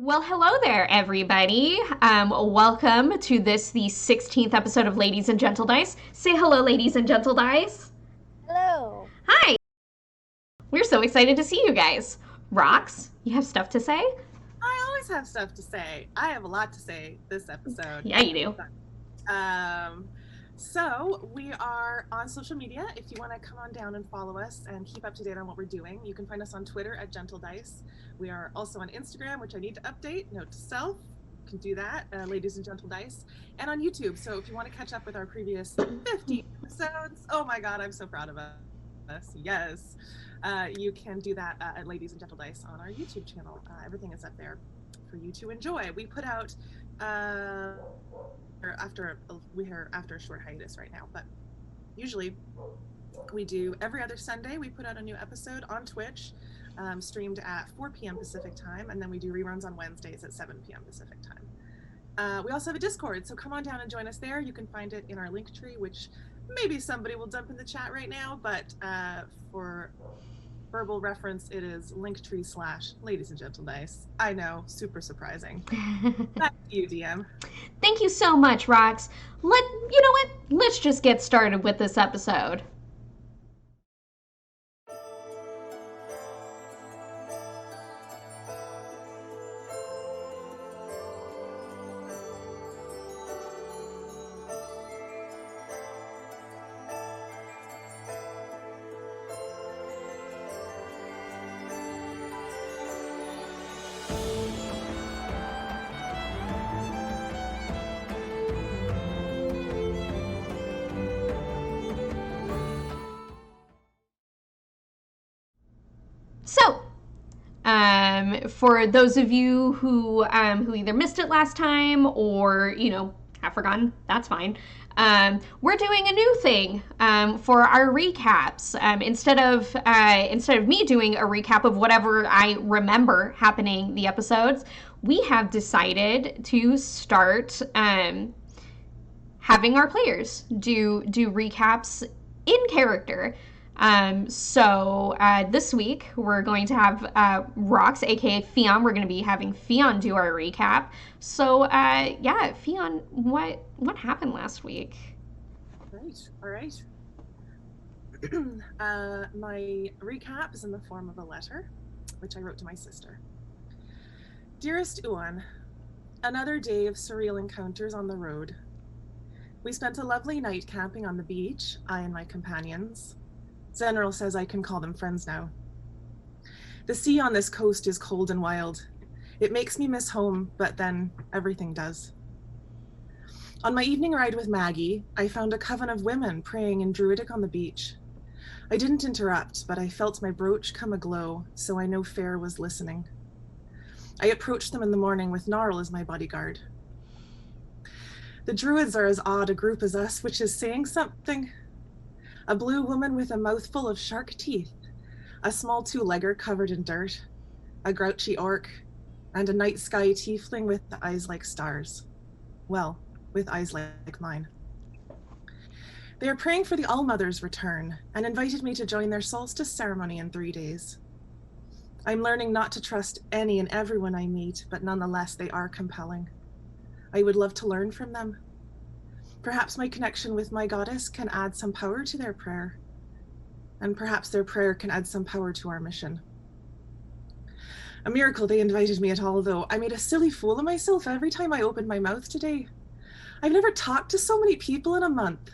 Well, hello there, everybody. Welcome to the 16th episode of Ladies and Gentledice. Say hello, Ladies and Gentledice. Hello. Hi. We're so excited to see you guys. Rox, you have stuff to say? I always have stuff to say. I have a lot to say this episode. Yeah, you do. Um, so we are on social media. If you want to come on down and follow us and keep up to date on what we're doing, you can find us on Twitter at Gentledice. We are also on Instagram, which I need to update. Note to self, can do that, Ladies and Gentledice, and on YouTube. So if you want to catch up with our previous 50 episodes, oh my God, I'm so proud of us. Yes. You can do that at Ladies and Gentledice on our YouTube channel. Everything is up there for you to enjoy. We put out after a short hiatus right now, but usually we do every other Sunday. We put out a new episode on Twitch, streamed at 4 p.m. Pacific time, and then we do reruns on Wednesdays at 7 p.m. Pacific time. We also have a Discord, so come on down and join us there. You can find it in our link tree, which maybe somebody will dump in the chat right now, but for verbal reference, it is linktree/Ladies and Gentledice. I know, super surprising. Back to you, DM. Thank you so much, Rox. You know what? Let's just get started with this episode. So, for those of you who either missed it last time or have forgotten, that's fine. We're doing a new thing for our recaps. Instead of me doing a recap of whatever I remember happening the episodes, we have decided to start having our players do recaps in character. So this week we're going to have Rox, aka Fionn. We're going to be having Fionn do our recap. So yeah, Fionn, what happened last week? All right. My recap is in the form of a letter, which I wrote to my sister. Dearest Uan, another day of surreal encounters on the road. We spent a lovely night camping on the beach, I and my companions. Zenral says I can call them friends now. The sea on this coast is cold and wild. It makes me miss home, but then everything does. On my evening ride with Maggie, I found a coven of women praying in Druidic on the beach. I didn't interrupt, but I felt my brooch come aglow, so I know Fair was listening. I approached them in the morning with Gnarl as my bodyguard. The Druids are as odd a group as us, which is saying something. A blue woman with a mouthful of shark teeth, a small two-legger covered in dirt, a grouchy orc, and a night sky tiefling with eyes like stars. Well, with eyes like mine. They are praying for the All-Mother's return and invited me to join their solstice ceremony in 3 days. I'm learning not to trust any and everyone I meet, but nonetheless they are compelling. I would love to learn from them. Perhaps my connection with my goddess can add some power to their prayer. And perhaps their prayer can add some power to our mission. A miracle they invited me at all, though. I made a silly fool of myself every time I opened my mouth today. I've never talked to so many people in a month.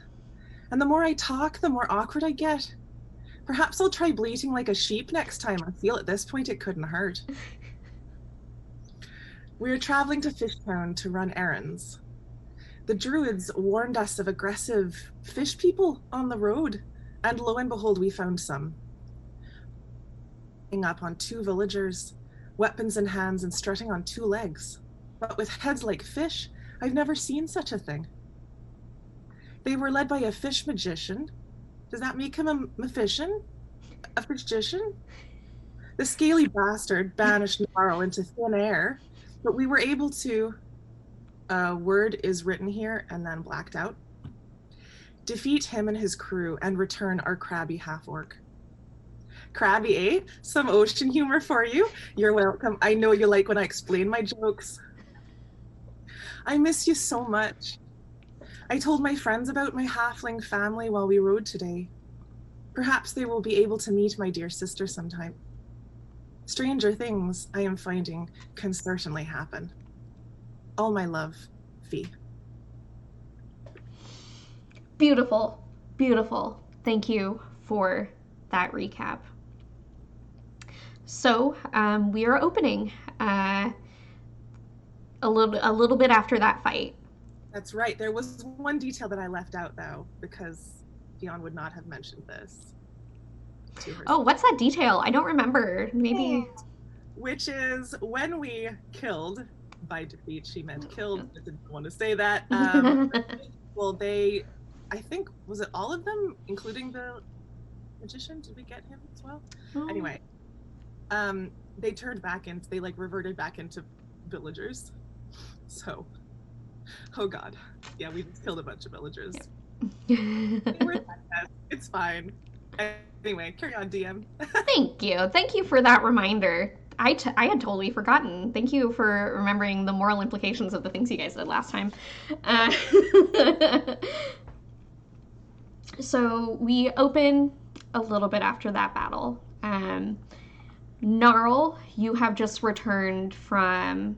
And the more I talk, the more awkward I get. Perhaps I'll try bleating like a sheep next time. I feel at this point it couldn't hurt. We are traveling to Fishtown to run errands. The Druids warned us of aggressive fish people on the road, and lo and behold, we found some. Up on 2 villagers, weapons in hands and strutting on 2 legs. But with heads like fish, I've never seen such a thing. They were led by a fish magician. Does that make him a magician? A magician? The scaly bastard banished Gnarl into thin air, but we were able to... A word is written here and then blacked out. Defeat him and his crew and return our crabby half-orc. Crabby, eh? Some ocean humor for you. You're welcome. I know you like when I explain my jokes. I miss you so much. I told my friends about my halfling family while we rode today. Perhaps they will be able to meet my dear sister sometime. Stranger things, I am finding, can certainly happen. All my love, Fee. Beautiful, beautiful. Thank you for that recap. So we are opening a little bit after that fight. That's right. There was one detail that I left out, though, because Dion would not have mentioned this to her. Oh, what's that detail? I don't remember. Maybe. Which is when we killed, by defeat, she meant killed. I didn't want to say that. Well, I think, was it all of them, including the magician? Did we get him as well? Oh. Anyway, they turned back into, they like reverted back into villagers. So, oh god. Yeah, we just killed a bunch of villagers. Yep. It's fine. Anyway, carry on, DM. Thank you. Thank you for that reminder. I had totally forgotten. Thank you for remembering the moral implications of the things you guys did last time. So we open a little bit after that battle. Gnarl, you have just returned from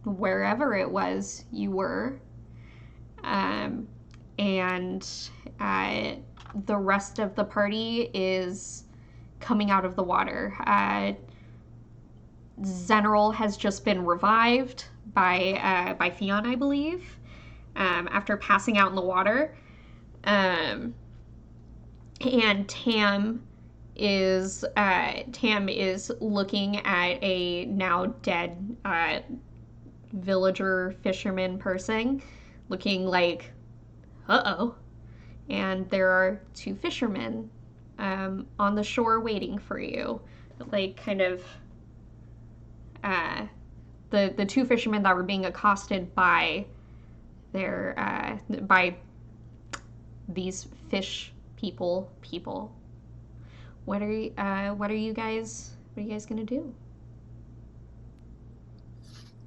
wherever it was you were. And the rest of the party is coming out of the water. Zeneril has just been revived by Fionn, I believe, after passing out in the water. And Tam is looking at a now dead villager fisherman person, looking like, uh-oh. And there are two fishermen on the shore waiting for you, like kind of the two fishermen that were being accosted by by these fish people. What are you guys gonna do?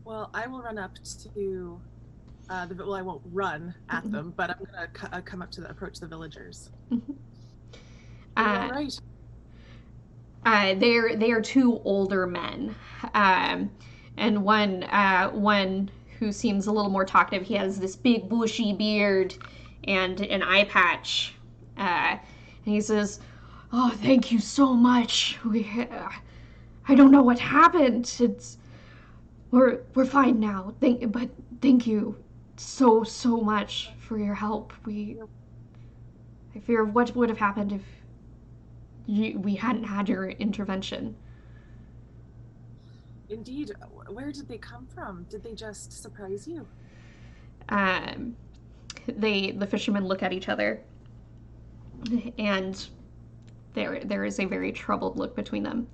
Well, I will run up to well, I won't run at them, but I'm gonna come up to approach the villagers. All right. They are two older men, and one who seems a little more talkative. He has this big bushy beard and an eye patch, and he says, "Oh, thank you so much. I don't know what happened. We're fine now. But thank you so much for your help. I fear what would have happened if we hadn't had your intervention." Indeed. Where did they come from? Did they just surprise you? The fishermen look at each other, and there is a very troubled look between them.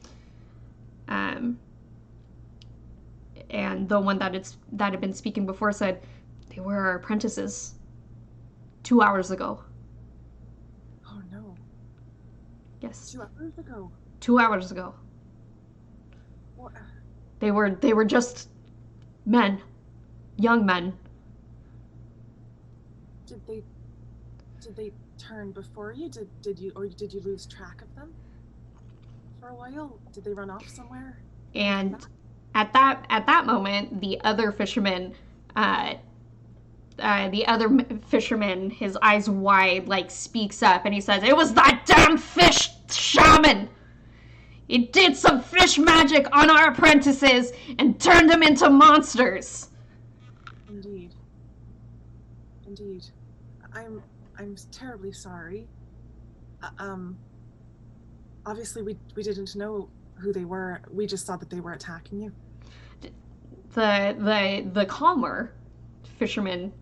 And the one that had been speaking before said, "They were our apprentices 2 hours ago." Oh no. Yes. 2 hours ago. 2 hours ago. What? They were just men, young men. Did they turn before you? Did you lose track of them for a while? Did they run off somewhere? And at that moment, the other fisherman, his eyes wide, like, speaks up, and he says, "It was that damn fish shaman! It did some fish magic on our apprentices and turned them into monsters." Indeed. I'm terribly sorry. Obviously we didn't know who they were. We just thought that they were attacking you. The calmer fisherman,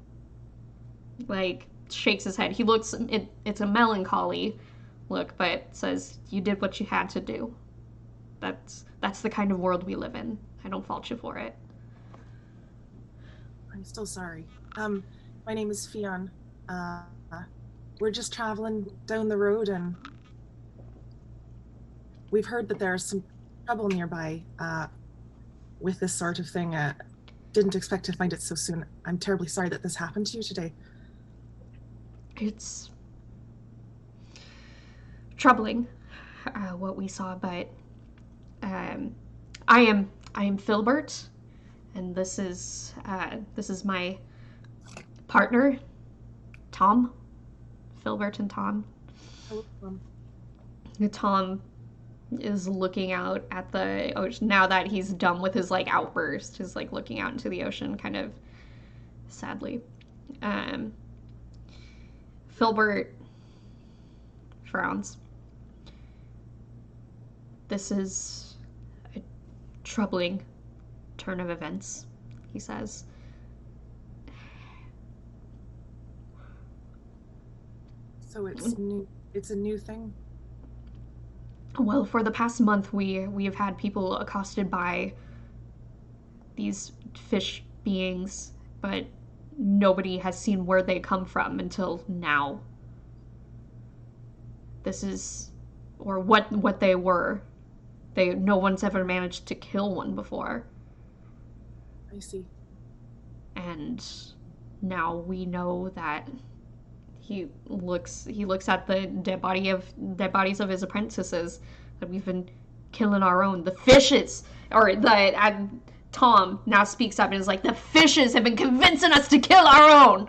like, shakes his head. He looks, it's a melancholy look, but says, "You did what you had to do. That's the kind of world we live in. I don't fault you for it." I'm still sorry. My name is Fionn. We're just traveling down the road, and we've heard that there's some trouble nearby with this sort of thing. Didn't expect to find it so soon. I'm terribly sorry that this happened to you today. It's troubling what we saw, but I am Filbert, and this is my partner, Tom. Filbert and Tom. Oh, Tom is looking out at the ocean now that he's done with his like outburst. He's like looking out into the ocean, kind of sadly. Filbert frowns. This is a troubling turn of events, he says. So it's new. It's a new thing. Well, for the past month, we have had people accosted by these fish beings, but nobody has seen where they come from until now. This is, or what they were. No one's ever managed to kill one before. I see. And now we know that he looks at the dead bodies of his apprentices, that we've been killing our own. The fishes, or Tom now speaks up and is like, the fishes have been convincing us to kill our own.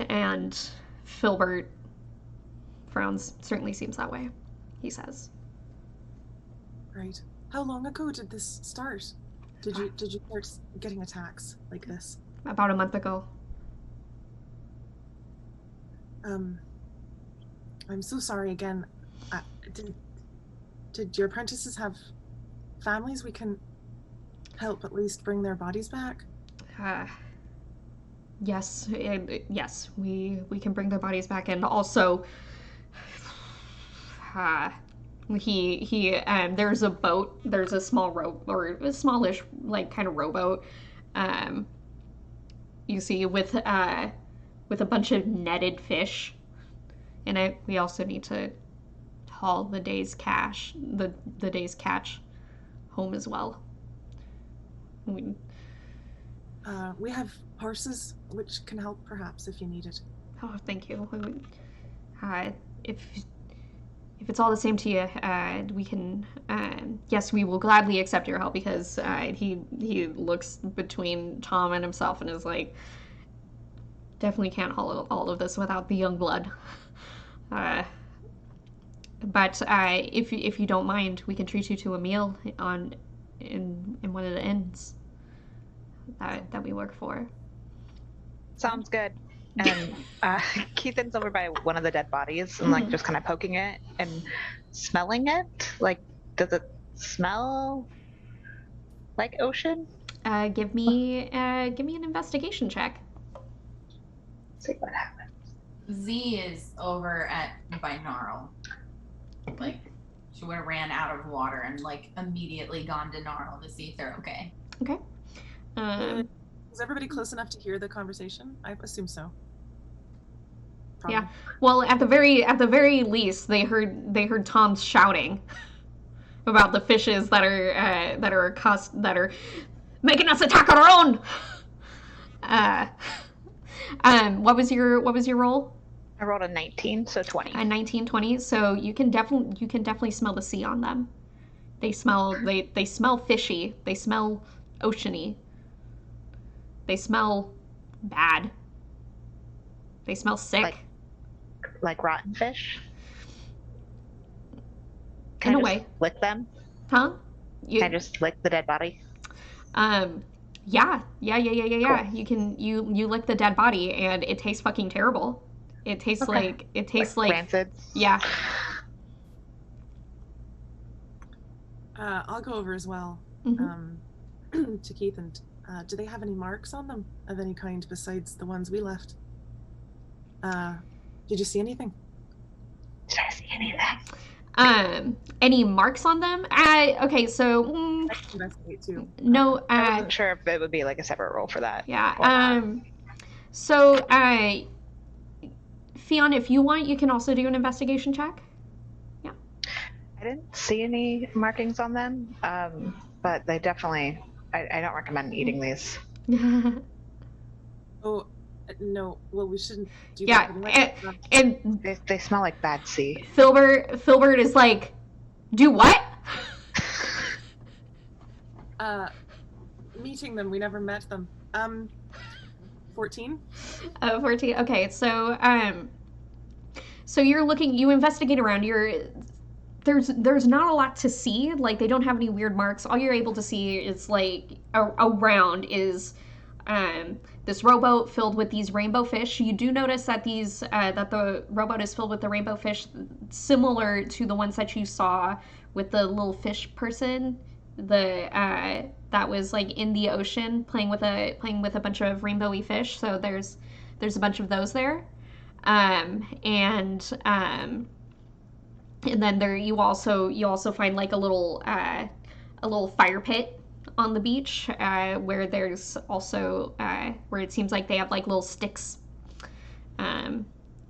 And Filbert frowns. Certainly seems that way, he says. Right. How long ago did this start? Did you start getting attacks like this? About a month ago. I'm so sorry again. Did your apprentices have families we can help at least bring their bodies back? Yes, we can bring their bodies back, and also, there's a boat, there's a small rope, or a smallish, like, kind of rowboat, you see, with a bunch of netted fish in it. We also need to haul the day's catch home as well. We have horses which can help, perhaps, if you need it. Oh, thank you. If it's all the same to you, we can. Yes, we will gladly accept your help, because he looks between Tom and himself and is like, definitely can't haul all of this without the young blood. But if you don't mind, we can treat you to a meal in one of the inns that we work for. Sounds good. And Keithan's over by one of the dead bodies and like just kind of poking it and smelling it. Like, does it smell like ocean? Give me an investigation check. Let's see what happens. Z is over by Gnarl. Like, she would have ran out of water and like immediately gone to Gnarl to see if they're okay. Okay. Is everybody close enough to hear the conversation? I assume so. Probably. Yeah. Well, at the very least, they heard Tom shouting about the fishes that are making us attack our own. What was your roll? I rolled a 19, so 20. A 19, 20. So you can definitely smell the sea on them. They smell fishy. They smell oceany. They smell bad. They smell sick. Like rotten fish? In a way. Lick them? Huh? Can I just lick the dead body? Yeah. Cool. You lick the dead body and it tastes fucking terrible. It tastes like rancid. Yeah. I'll go over as well. Mm-hmm. To Keith, and do they have any marks on them of any kind besides the ones we left? Did you see anything? Did I see anything? Any marks on them? Okay, so I can investigate too. no. I wasn't sure if it would be like a separate roll for that. Yeah. So, Theon, if you want, you can also do an investigation check. I didn't see any markings on them, but they definitely. I don't recommend eating these. Oh, no. Well, we shouldn't do Yeah, that anyway. and They smell like bad sea. Filbert is like, do what? Meeting them, we never met them. 14? 14. Okay, so you're looking, you investigate around. There's not a lot to see. Like, they don't have any weird marks. All you're able to see is like around is this rowboat filled with these rainbow fish. You do notice that that the rowboat is filled with the rainbow fish, similar to the ones that you saw with the little fish person. That was like in the ocean playing with a bunch of rainbowy fish. So there's a bunch of those there, and then there you also find like a little fire pit on the beach, where there's also where it seems like they have like little sticks.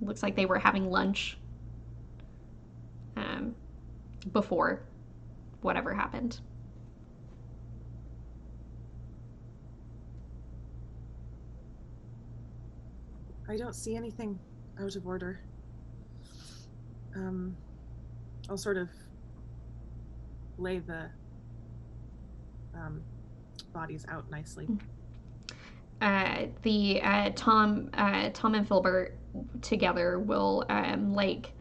Looks like they were having lunch before whatever happened. I don't see anything out of order. I'll sort of lay the bodies out nicely. Tom and Filbert together will like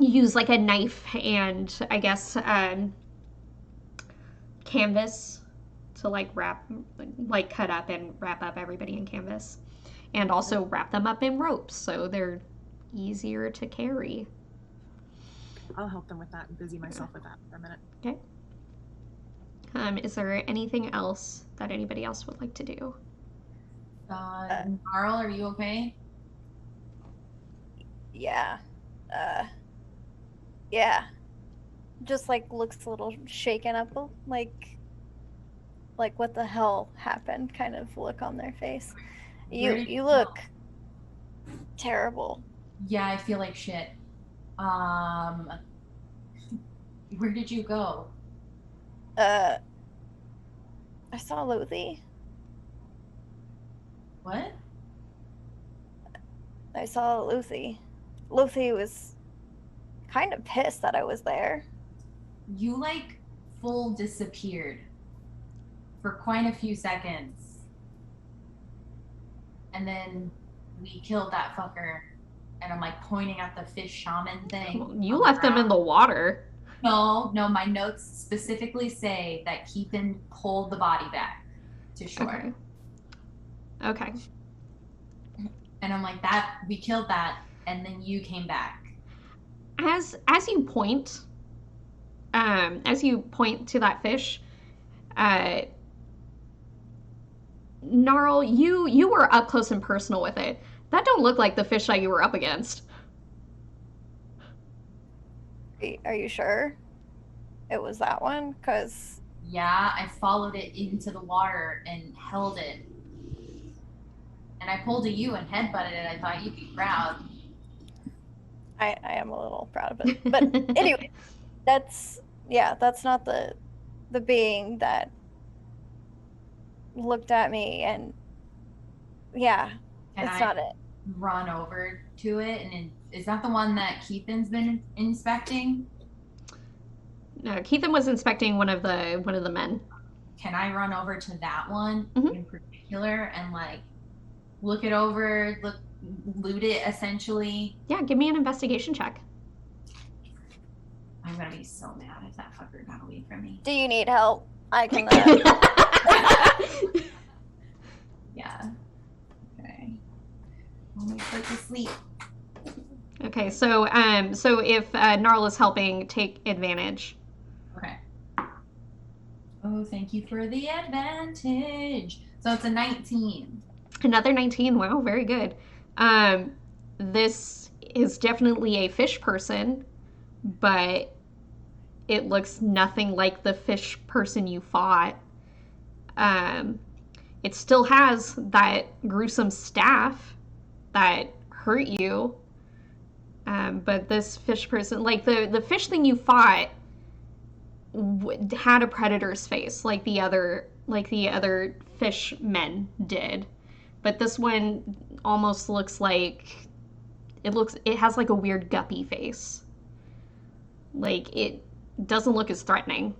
use like a knife and I guess canvas to like cut up and wrap up everybody in canvas, and also wrap them up in ropes so they're easier to carry. I'll help them with that and busy myself with that for a minute. Okay. Is there anything else that anybody else would like to do? Carl, are you okay? Yeah. Yeah. Just like looks a little shaken up, like what the hell happened kind of look on their face. You look terrible. Yeah, I feel like shit. Where did you go? I saw Luthi. What? I saw Luthi. Luthi was kind of pissed that I was there. You like full disappeared for quite a few seconds. And then we killed that fucker. And I'm like pointing at the fish shaman thing. You left them in the water. No, my notes specifically say that Keithan pulled the body back to shore. Okay. And I'm like, that we killed that, and then you came back. As you point to that fish, Gnarl, you were up close and personal with it. That don't look like the fish that you were up against. Are you sure it was that one? Because... Yeah, I followed it into the water and held it. And I pulled a you and headbutted it. I thought you'd be proud. I am a little proud of it. But anyway, that's not the being that looked at me, and yeah, it's not it. Run over to it, and is that the one that Keithan's been inspecting? No, Keithan was inspecting one of the men. Can I run over to that one Mhm. in particular and like look it over, loot it essentially? Yeah, give me an investigation check. I'm gonna be so mad if that fucker got away from me. Do you need help? I can. Yeah. Okay. I'll wait for it to sleep. Okay, so if Gnarl is helping, take advantage. Okay. Oh, thank you for the advantage. So it's a 19. Another 19. Wow, very good. This is definitely a fish person, but it looks nothing like the fish person you fought. It still has that gruesome staff that hurt you. But this fish person, like the fish thing you fought, had a predator's face, like the other fish men did. But this one almost looks like it has like a weird guppy face. Like it doesn't look as threatening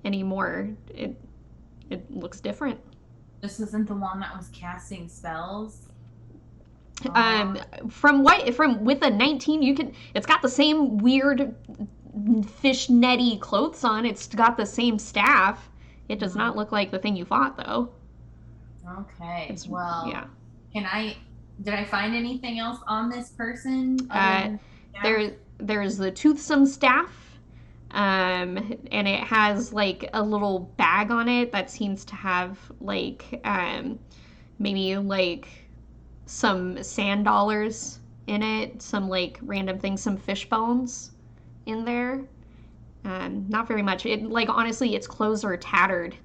anymore. It looks different. This isn't the one that was casting spells. From with a 19, it's got the same weird fish netty clothes on. It's got the same staff. It does not look like the thing you fought, though. Okay. Yeah. Did I find anything else on this person? There's the toothsome staff, and it has like a little bag on it that seems to have like maybe like some sand dollars in it, some like random things, some fish bones in there. Not very much. It like honestly, its clothes are tattered.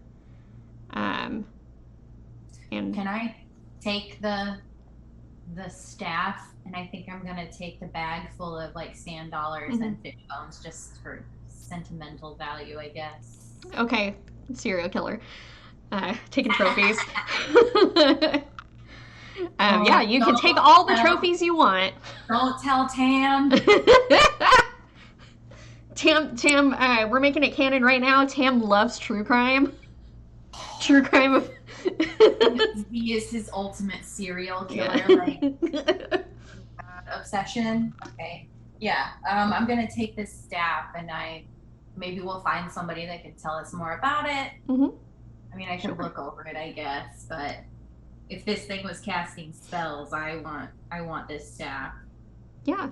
And can I take the staff, and I think I'm gonna take the bag full of like sand dollars and fish bones just for sentimental value, I guess. Okay, serial killer. Taking trophies. Yeah, you can take all the trophies you want. Don't tell Tam. Tam, we're making it canon right now. Tam loves true crime. True crime of... He is his ultimate serial killer, obsession. Okay. Yeah, I'm gonna take this staff, and maybe we'll find somebody that can tell us more about it. Mm-hmm. I mean, I could look over it, I guess, but if this thing was casting spells, I want this staff. Yeah.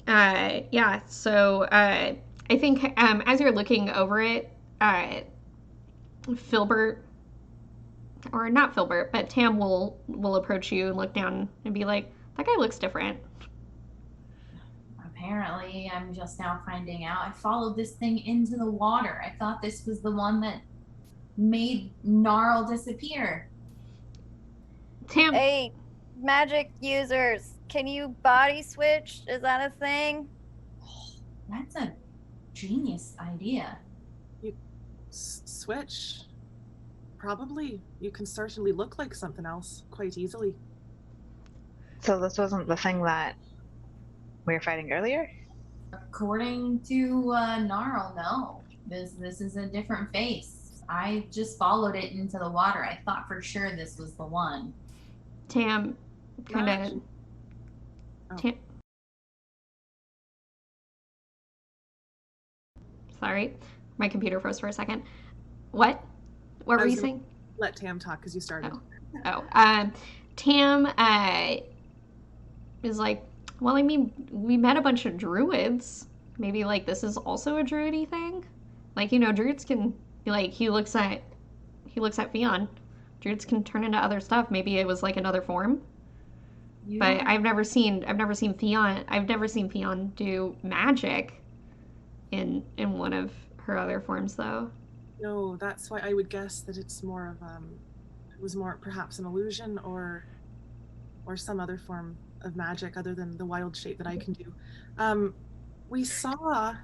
Yeah. So I think as you're looking over it, Filbert, or not Filbert, but Tam will approach you and look down and be like, "That guy looks different." Apparently, I'm just now finding out. I followed this thing into the water. I thought this was the one that made Gnarl disappear. Tam. Hey, magic users, can you body switch? Is that a thing? That's a genius idea. You switch? Probably. You can certainly look like something else quite easily. So this wasn't the thing that we were fighting earlier? According to Gnarl, no. This is a different face. I just followed it into the water. I thought for sure this was the one. Tam kind of... Sorry, my computer froze for a second. What were you saying? Let Tam talk because you started. Tam is like, well, I mean, we met a bunch of druids. Maybe like this is also a druidy thing. Like, you know, druids can like he looks at Fionn. Druids can turn into other stuff. Maybe it was like another form. But I've never seen Fionn do magic in one of her other forms, though. No, that's why I would guess that it's more of it was more perhaps an illusion or some other form of magic other than the wild shape that I can do. We saw.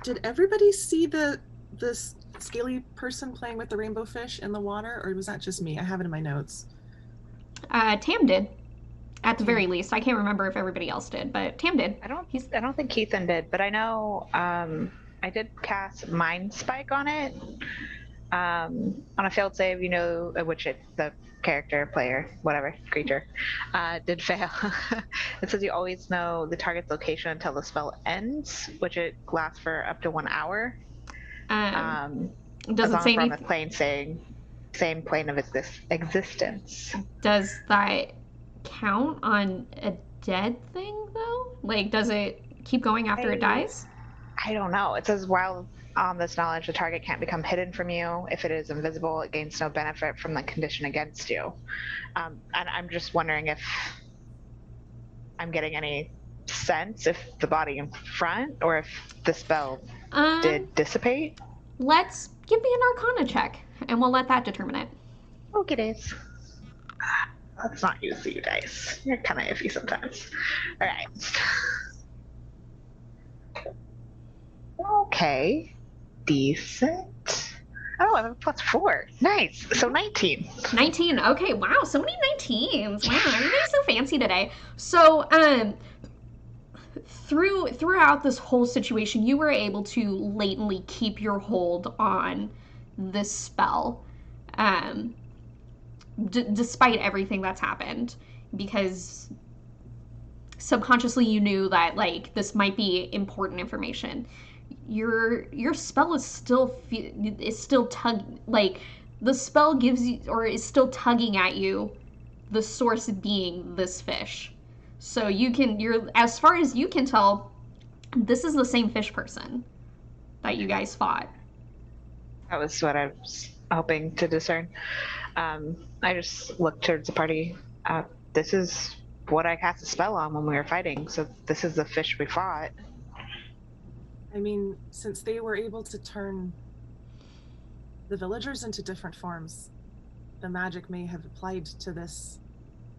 Did everybody see this scaly person playing with the rainbow fish in the water, or was that just me? I have it in my notes. Tam did, at the very least. I can't remember if everybody else did, but Tam did. I don't think Keithan did, but I know I did cast Mind Spike on it. On a failed save, you know, which the character, player, whatever, creature, did fail. It says you always know the target's location until the spell ends, which it lasts for up to 1 hour. Does it say on the plane same plane of existence? Does that count on a dead thing though? Like, does it keep going after it dies? I don't know. It says while on this knowledge, the target can't become hidden from you. If it is invisible, it gains no benefit from the condition against you. And I'm just wondering if I'm getting any sense if the body in front or if the spell did dissipate. Give me an Arcana check, and we'll let that determine it. Okay, days. Let's not use you dice. You're kind of iffy sometimes. All right. Okay. Decent. Oh, I have a +4. Nice. So 19. 19. Okay, wow, so many 19s. Wow, everybody's so fancy today. So, throughout this whole situation, you were able to latently keep your hold on this spell, despite everything that's happened, because subconsciously you knew that like this might be important information. Your spell is still like the spell gives you or is still tugging at you, the source being this fish. So you're as far as you can tell, this is the same fish person that you guys fought. That was what I was hoping to discern. I just looked towards the party. This is what I cast a spell on when we were fighting, so this is the fish we fought. I mean, since they were able to turn the villagers into different forms, the magic may have applied to this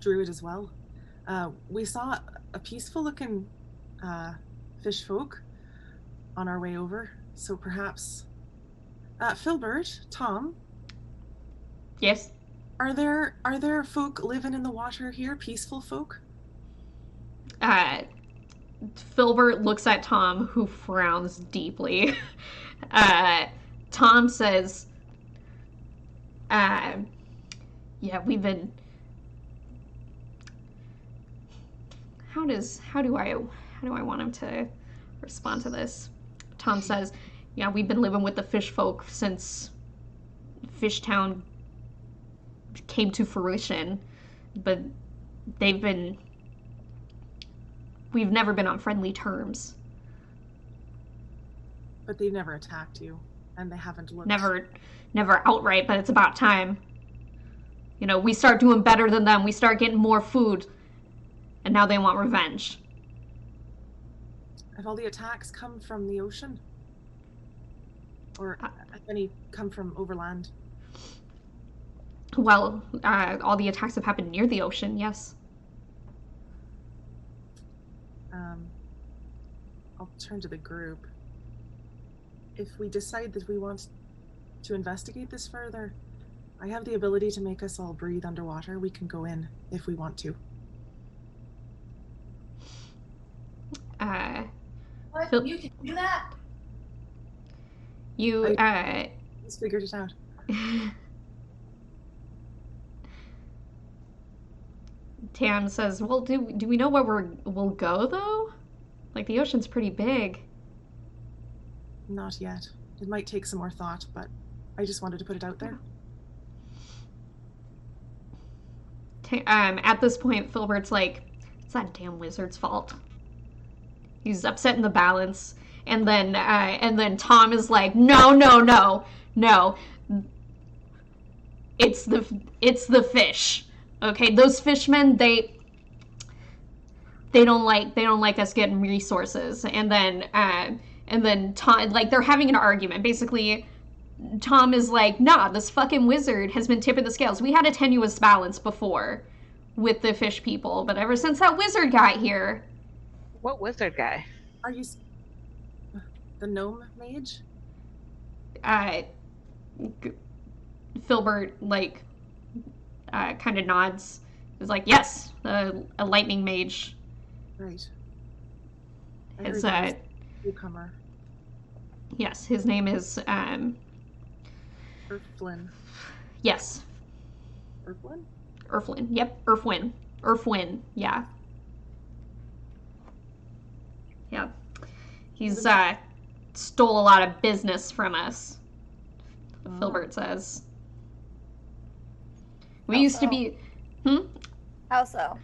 druid as well. We saw a peaceful-looking fish folk on our way over, so perhaps... Filbert, Tom? Yes? Are there folk living in the water here, peaceful folk? Filbert looks at Tom, who frowns deeply. Tom says, yeah, we've been... How do I want him to respond to this? Tom says, yeah, we've been living with the fish folk since Fishtown came to fruition, but we've never been on friendly terms. But they've never attacked you, and they haven't looked... Never outright, but it's about time. You know, we start doing better than them, we start getting more food, and now they want revenge. Have all the attacks come from the ocean? Or have any come from overland? Well, all the attacks have happened near the ocean, yes. I'll turn to the group. If we decide that we want to investigate this further, I have the ability to make us all breathe underwater. We can go in if we want to. What? You can do that? I just figured it out. Tam says, well, do we know where we'll go, though? Like, the ocean's pretty big. Not yet. It might take some more thought, but I just wanted to put it out there. At this point, Filbert's like, it's that damn wizard's fault. He's upsetting the balance. And then Tom is like, no. It's the fish. Okay, those fishmen, they don't like us getting resources. And then Tom, like, they're having an argument. Basically, Tom is like, nah, this fucking wizard has been tipping the scales. We had a tenuous balance before with the fish people, but ever since that wizard got here... What wizard guy? Are you... the gnome mage? Filbert, like, kind of nods. He's like, yes, a lightning mage. Right. His, newcomer. Yes, his name is, Urflin. Yes. Urflin? Urflin, yep, Urfwin. Urfwin, yeah. Yeah. He's, stole a lot of business from us, Filbert says. We used to be... How so?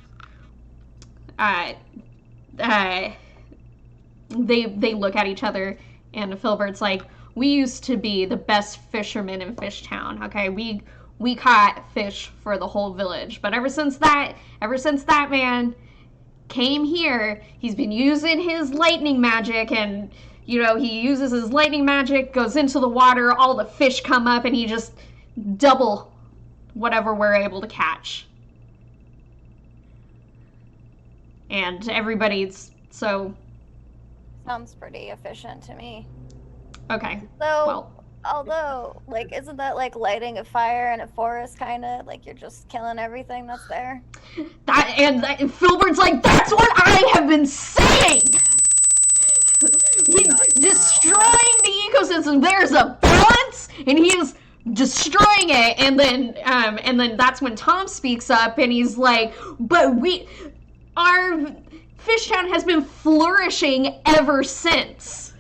They look at each other, and Filbert's like, we used to be the best fishermen in Fishtown, okay? We caught fish for the whole village, but ever since that man came here, he's been using his lightning magic, and, you know, he uses his lightning magic, goes into the water, all the fish come up, and he just double whatever we're able to catch. and everybody's so... Sounds pretty efficient to me. Okay, So, well... although, like, isn't that like lighting a fire in a forest, kind of? Like, you're just killing everything that's there? And Filbert's like, that's what I have been saying! He's destroying the ecosystem. There's a balance, and he is destroying it. And then that's when Tom speaks up, and he's like, but our fish town has been flourishing ever since.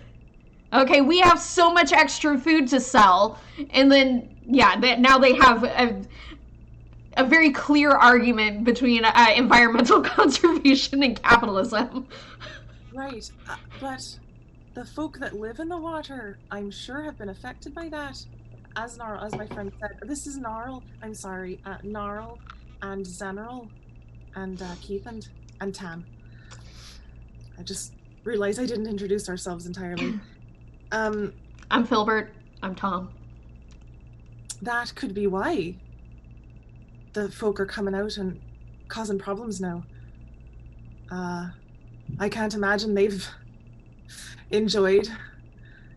Okay, we have so much extra food to sell, and then now they have a very clear argument between environmental conservation and capitalism. Right, but the folk that live in the water, I'm sure, have been affected by that. As my friend said, this is Gnarl. I'm sorry, Gnarl and Zeneral and Keith and Tam. I just realized I didn't introduce ourselves entirely. I'm Filbert. I'm Tom. That could be why the folk are coming out and causing problems now. I can't imagine they've enjoyed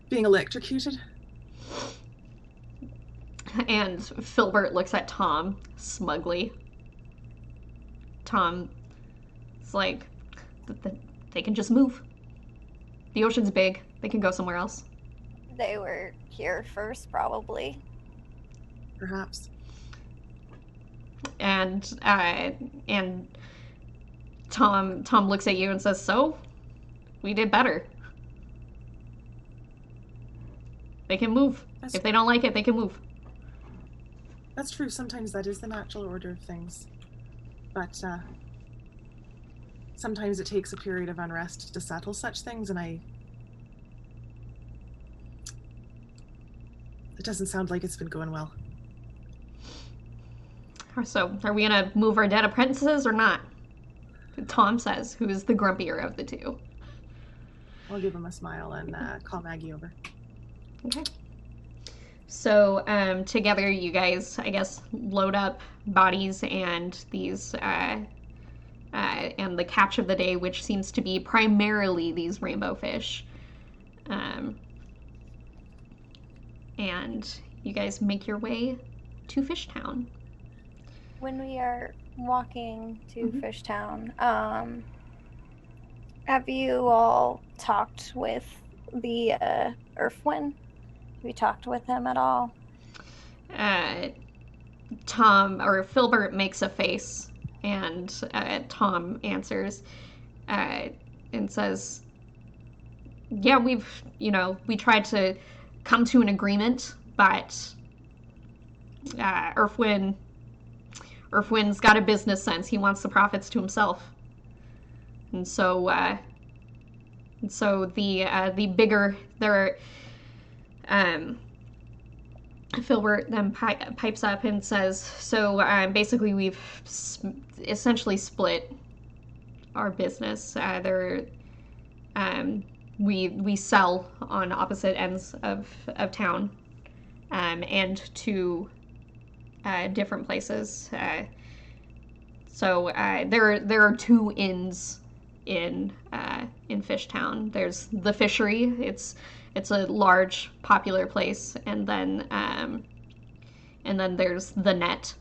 being electrocuted. And Filbert looks at Tom smugly. Tom is like, they can just move. The ocean's big. They can go somewhere else. They were here first, probably. Perhaps. And Tom looks at you and says, so, we did better. They can move. If they don't like it, they can move. That's true. Sometimes that is the natural order of things. But sometimes it takes a period of unrest to settle such things, and it doesn't sound like it's been going well. So, are we gonna move our dead apprentices or not? Tom says, who is the grumpier of the two. I'll give him a smile and call Maggie over. Okay. So, together you guys, I guess, load up bodies and these, and the catch of the day, which seems to be primarily these rainbow fish. And you guys make your way to Fishtown. When we are walking to Fishtown, have you all talked with the Earthwind? Have you talked with him at all? Tom, or Filbert, makes a face, and Tom answers and says, yeah, we tried to come to an agreement, but Earthwind's got a business sense. He wants the profits to himself. And so the bigger there Filbert then pipes up and says, so basically we've essentially split our business. We sell on opposite ends of town, and to different places. So there are two inns in Fishtown. There's the Fishery. It's a large, popular place, and then there's the Net,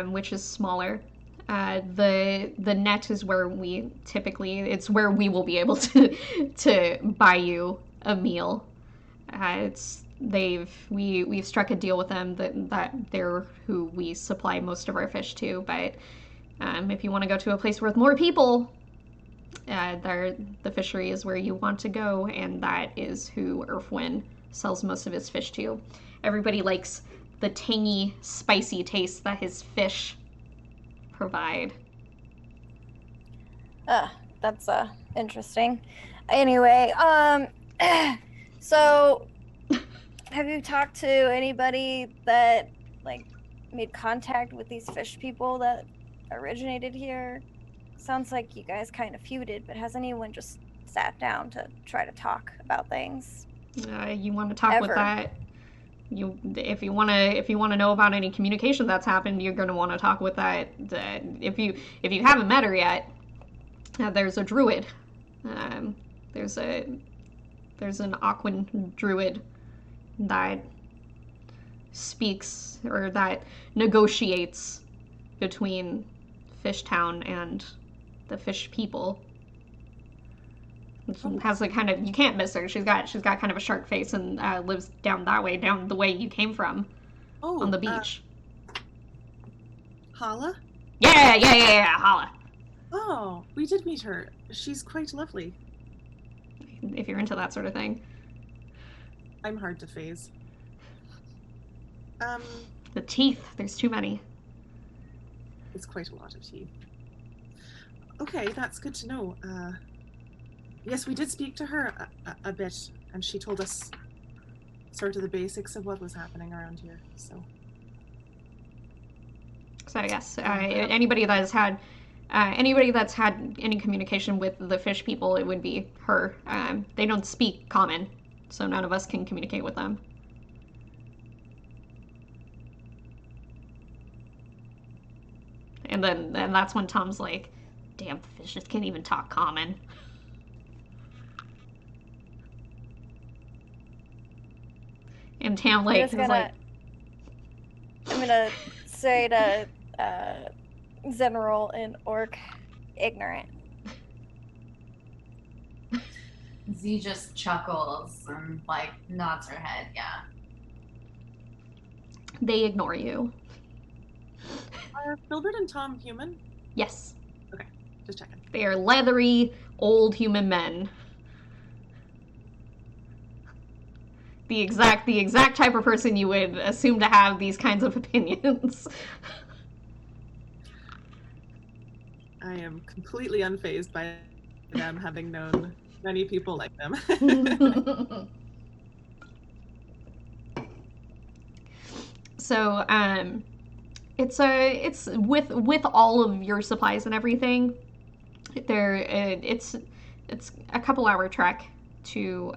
which is smaller. The Net is where it's where we will be able to buy you a meal. We've struck a deal with them that they're who we supply most of our fish to, but if you want to go to a place with more people, the Fishery is where you want to go, and that is who Earthwind sells most of his fish to. Everybody likes the tangy, spicy taste that his fish provide. That's interesting. Anyway, so have you talked to anybody that made contact with these fish people that originated here? Sounds like you guys kind of feuded, but has anyone just sat down to try to talk about things? You want to talk with that if you want to know about any communication that's happened, you're going to want to talk with that. If you haven't met her yet, there's a druid. There's an Aquan druid that speaks or that negotiates between Fishtown and the fish people. Has a kind of, you can't miss her. She's got kind of a shark face and lives down that way, down the way you came from, on the beach. Hala? Yeah, Hala. Oh, we did meet her. She's quite lovely. If you're into that sort of thing. I'm hard to phase. The teeth. There's too many. It's quite a lot of teeth. Okay, that's good to know. Yes, we did speak to her a bit, and she told us sort of the basics of what was happening around here. So I guess anybody that's had any communication with the fish people, it would be her. They don't speak common, so none of us can communicate with them. And that's when Tom's like, "Damn, the fishes can't even talk common." And Tam I'm gonna say to General and Orc, ignorant. Z just chuckles and like nods her head. Yeah. They ignore you. Are Filbert and Tom human? Yes. Okay, just checking. They are leathery, old human men. The exact type of person you would assume to have these kinds of opinions. I am completely unfazed by them, having known many people like them. So, it's with all of your supplies and everything. It's a couple hour trek to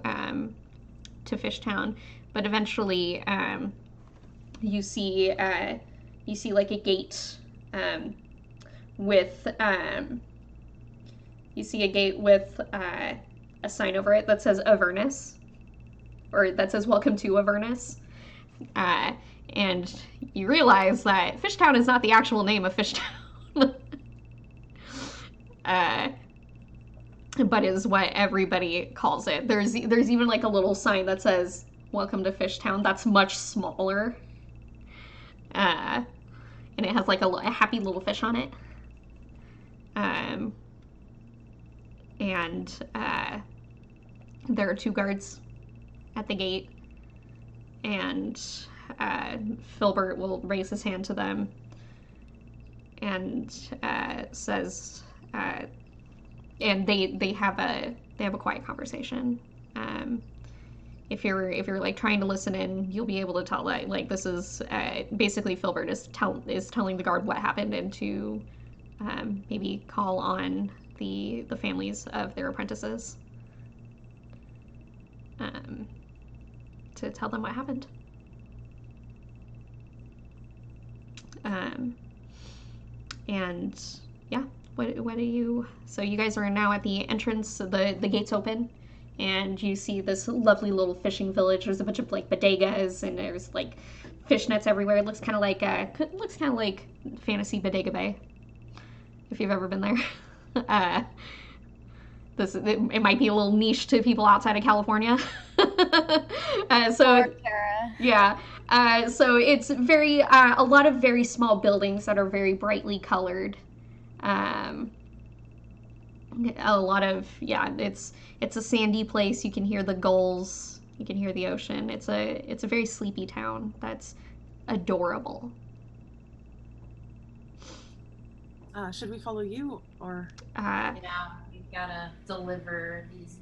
Fishtown, but eventually you see like a gate with a sign over it that says Avernus, or that says "Welcome to Avernus," and you realize that Fishtown is not the actual name of Fishtown. But is what everybody calls it. There's even like a little sign that says "Welcome to Fishtown." That's much smaller, and it has like a happy little fish on it. And there are 2 guards at the gate, and Filbert will raise his hand to them and says. And they have a quiet conversation. If you're like trying to listen in, you'll be able to tell that like this is basically Filbert is telling the guard what happened, and to maybe call on the families of their apprentices to tell them what happened. And yeah. What do you... So you guys are now at the entrance, the gates open, and you see this lovely little fishing village. There's a bunch of like bodegas, and there's like fish nets everywhere. It looks kind of like Fantasy Bodega Bay, if you've ever been there. It might be a little niche to people outside of California. So it's very a lot of very small buildings that are very brightly colored. A lot of it's a sandy place. You can hear the gulls, you can hear the ocean. It's a very sleepy town that's adorable. Should we follow you, or yeah, you gotta deliver these.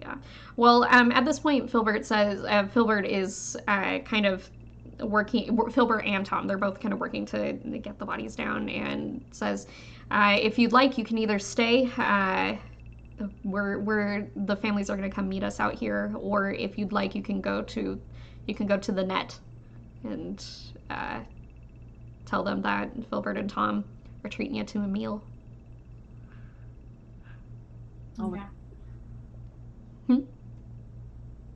Yeah, well, at this point Filbert says Filbert is kind of working. Filbert and Tom, they're both kind of working to get the bodies down, and says if you'd like, you can either stay. The families are going to come meet us out here, or if you'd like, you can go to the net and tell them that Filbert and Tom are treating you to a meal. Okay.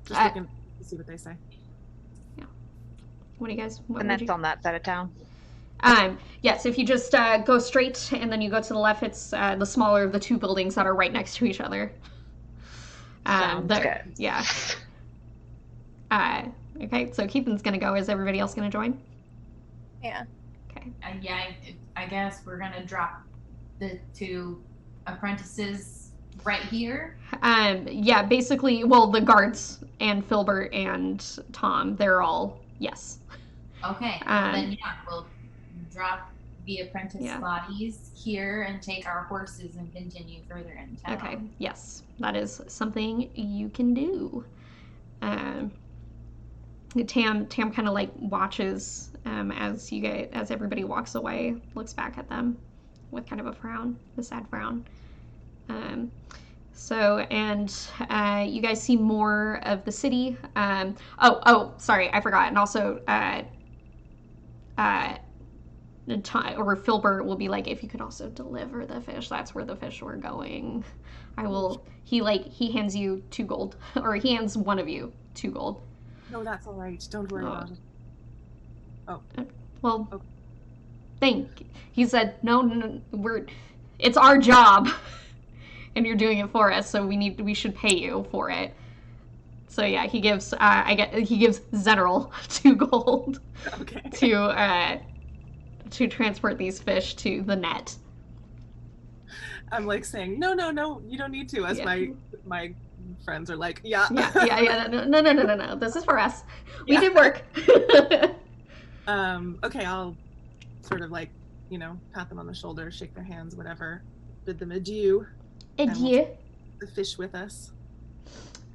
Just looking to see what they say. Yeah. What do you guys? What And that's on that side of town. Yes, if you just go straight and then you go to the left, it's the smaller of the two buildings that are right next to each other. Sounds good. Yeah. Okay, so Keithan's gonna go. Is everybody else gonna join? Yeah. Okay. Yeah, I guess we're gonna drop the two apprentices right here. Yeah, basically, well, the guards and Filbert and Tom, they're all, yes. Okay, then yeah, we'll drop the apprentice bodies here and take our horses and continue further in town. Okay, yes, that is something you can do. Tam kind of like watches as everybody walks away, looks back at them with kind of a frown, a sad frown. You guys see more of the city. Sorry, I forgot. And also, or Filbert will be like, if you could also deliver the fish, that's where the fish were going. He hands you 2 gold, or he hands one of you 2 gold. No, that's all right. Don't worry about it. Oh. Well, he said, no, it's our job. And you're doing it for us, so we should pay you for it. So yeah, he gives Zenral 2 gold to transport these fish to the net. I'm like saying, no, you don't need to. As my friends are like, yeah. No. This is for us. We did work. Okay, I'll sort of like, pat them on the shoulder, shake their hands, whatever, bid them adieu. Adieu. The fish with us.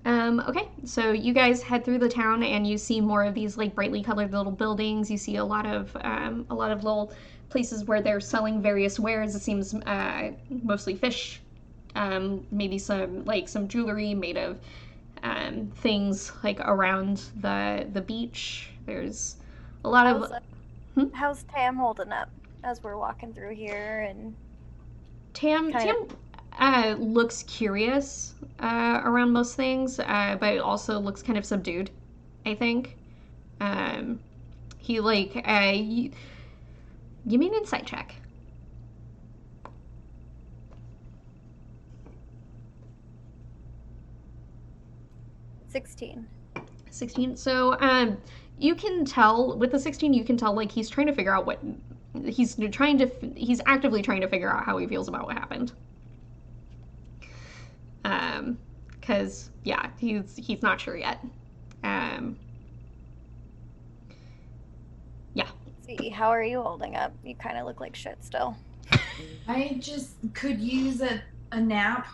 Okay, so you guys head through the town and you see more of these like brightly colored little buildings. You see a lot of little places where they're selling various wares. It seems mostly fish, maybe some jewelry made of things like around the beach. There's a lot of. How's Tam holding up as we're walking through here? And Tam looks curious around most things, but it also looks kind of subdued, I think. Give me an insight check. $16. 16. So you can tell with the 16, you can tell like he's trying to figure out he's actively trying to figure out how he feels about what happened. Because he's not sure yet. See, how are you holding up? You kind of look like shit still. I just could use a nap.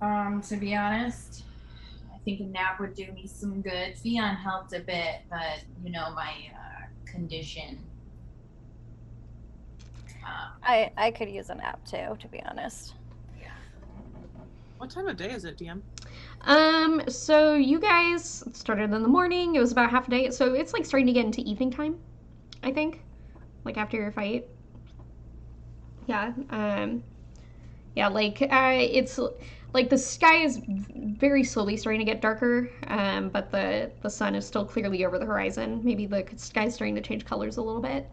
To be honest, I think a nap would do me some good. Fionn helped a bit, but my condition. I could use a nap too, to be honest. What time of day is it, DM? So you guys started in the morning. It was about half a day. So it's like starting to get into evening time, I think. Like after your fight. Yeah. It's like the sky is very slowly starting to get darker, but the sun is still clearly over the horizon. Maybe the sky's starting to change colors a little bit.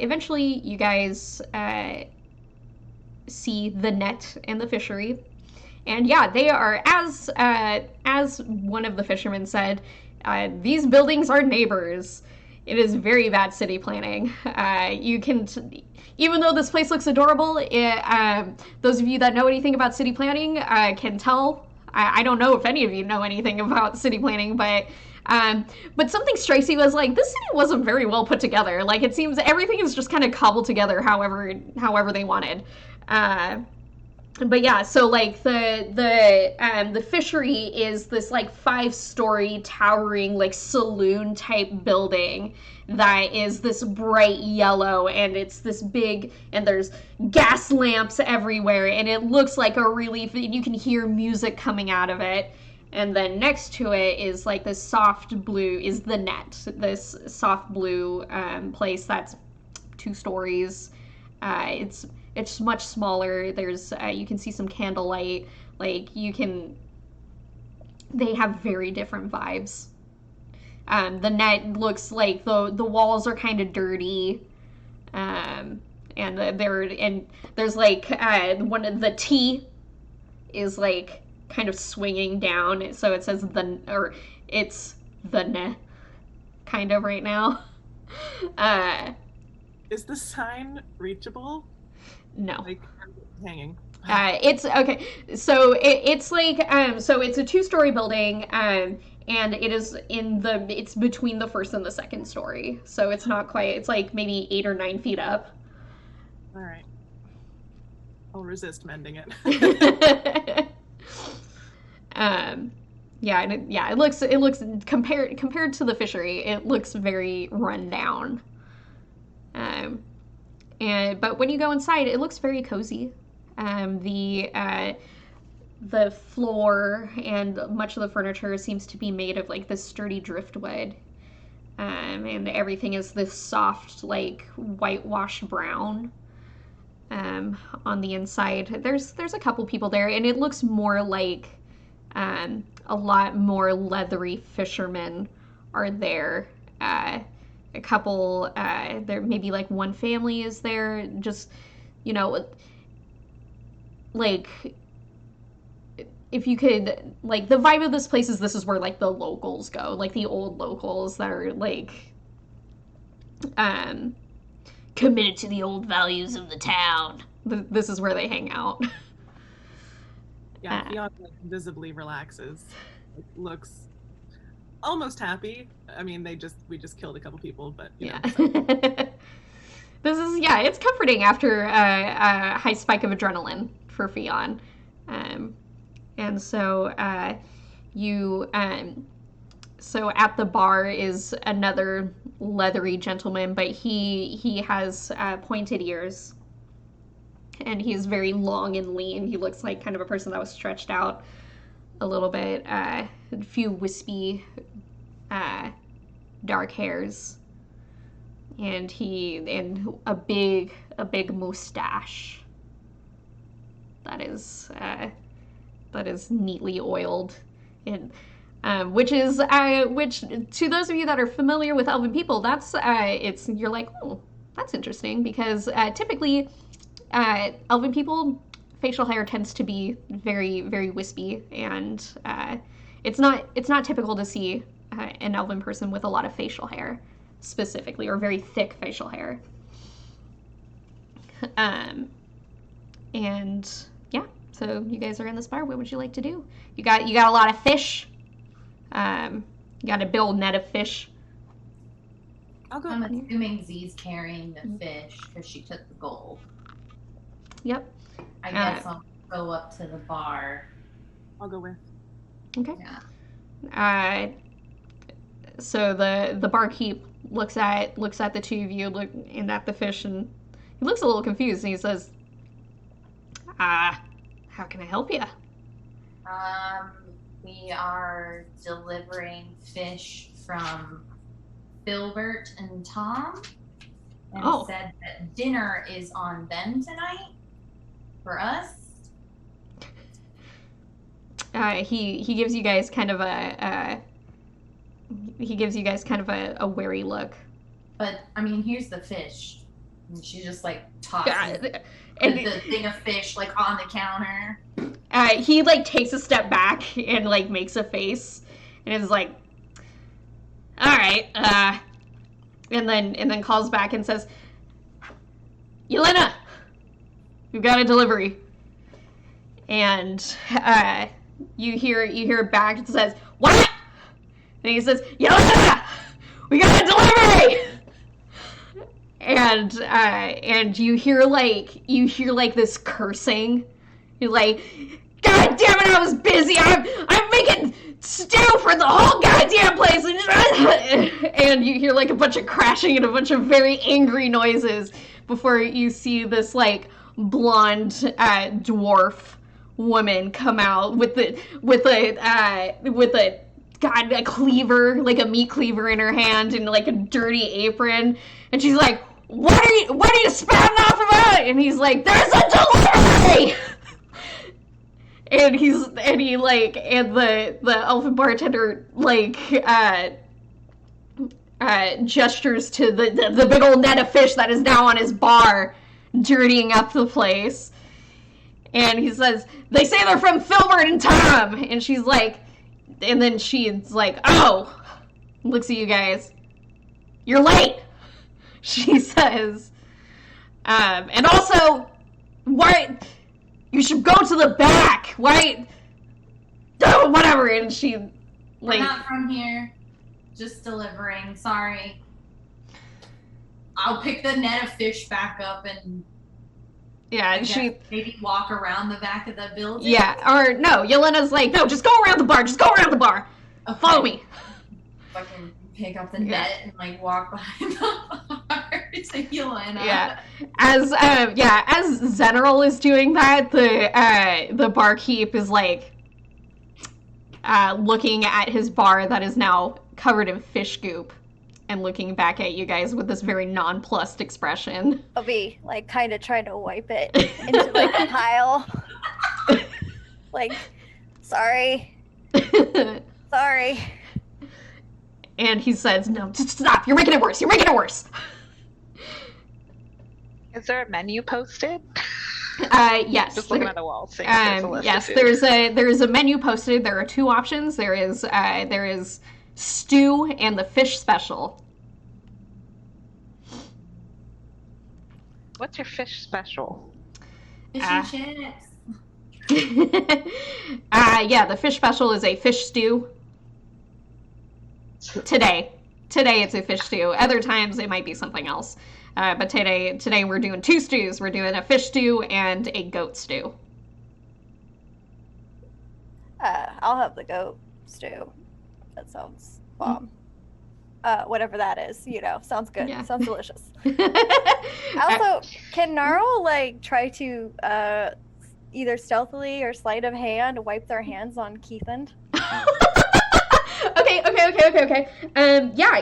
Eventually you guys see the net and the fishery. And they are, as one of the fishermen said, these buildings are neighbors. It is very bad city planning. Even though this place looks adorable, those of you that know anything about city planning can tell. I don't know if any of you know anything about city planning, but something strikes you as like, this city wasn't very well put together. Like, it seems everything is just kind of cobbled together however they wanted. So like the fishery is this like 5-story towering like saloon type building that is this bright yellow, and it's this big, and there's gas lamps everywhere, and it looks like you can hear music coming out of it. And then next to it is like this soft blue, is the net, this soft blue place that's 2 stories. It's much smaller. There's you can see some candlelight. Like they have very different vibes. The net looks like the walls are kind of dirty. And there's like one of the T is like kind of swinging down, so it says it's the ne kind of right now. Is the sign reachable? No. Like hanging. It's okay. So it's like so it's a 2-story building, and it's between the first and the second story. So it's not quite. It's like maybe 8 or 9 feet up. All right. I'll resist mending it. It looks compared to the fishery, it looks very run down. But when you go inside, it looks very cozy. The floor and much of the furniture seems to be made of like this sturdy driftwood. And everything is this soft, like whitewashed brown. On the inside, there's a couple people there, and it looks more like a lot more leathery fishermen are there. A couple, there maybe like one family is there, just, you know, like, if you could, like, the vibe of this place is this is where, like, the locals go, like, the old locals that are, like, committed to the old values of the town. This is where they hang out. Yeah, Fiona visibly relaxes. It looks almost happy. I mean, we just killed a couple people, but you know, so. It's comforting after a high spike of adrenaline for Fionn. And so so at the bar is another leathery gentleman, but he has pointed ears, and he's very long and lean. He looks like kind of a person that was stretched out a little bit. A few wispy dark hairs, and a big mustache that is neatly oiled, and which to those of you that are familiar with elven people, that's you're like, oh, that's interesting, because typically elven people, facial hair tends to be very, very wispy, and it's not typical to see an elven person with a lot of facial hair specifically, or very thick facial hair. And yeah, so you guys are in this bar. What would you like to do? You got a lot of fish. You got a big net of fish. I'll go. I'm assuming Z's carrying the fish because she took the gold. Yep. I guess I'll go up to the bar. I'll go with. Okay. Yeah. So the barkeep looks at the two of you, and at the fish, and he looks a little confused, and he says, how can I help you? We are delivering fish from Filbert and Tom, and said that dinner is on them tonight for us. He gives you guys kind of a wary look. But I mean, here's the fish, and she just like tosses the thing of fish like on the counter. He like takes a step back and like makes a face, and is like, all right, and then calls back and says, Yelena, we've got a delivery. And you hear back, it says, what? And he says, Yelena, we got a delivery. And you hear this cursing. You're like, God damn it, I was busy. I'm making stew for the whole goddamn place. And you hear like a bunch of crashing and a bunch of very angry noises before you see this like blonde dwarf woman come out with a cleaver, like a meat cleaver in her hand and like a dirty apron, and she's like, what are you spouting off about? And he's like, there's a delivery. And the elfin bartender gestures to the big old net of fish that is now on his bar, dirtying up the place. And he says, they say they're from Filbert and Tom. And she's like, and then she's like, oh, looks at you guys, you're late, she says. And also, why, you should go to the back, why, oh, whatever. And she, like, we're not from here, just delivering, sorry. I'll pick the net of fish back up and and she maybe walk around the back of the building. Yeah, or no, Yelena's like, no, just go around the bar. Okay. Follow me. Fucking pick up the net and like walk behind the bar to Yelena. Yeah. As Zeneril is doing that, the barkeep is like looking at his bar that is now covered in fish goop and looking back at you guys with this very nonplussed expression. I'll be like kind of trying to wipe it into like a pile. Like, sorry. And he says, no, just stop. You're making it worse. Is there a menu posted? Yes. Just looking at the wall. Yes, there's a menu posted. There are two options. There is stew and the fish special. What's your fish special? Fish and chips. The fish special is a fish stew. Today it's a fish stew. Other times it might be something else. But today we're doing two stews. We're doing a fish stew and a goat stew. I'll have the goat stew. That sounds bomb. Whatever that is, sounds good. Yeah. Sounds delicious. Also, can Gnarl like try to either stealthily or sleight of hand wipe their hands on Keithan? Okay.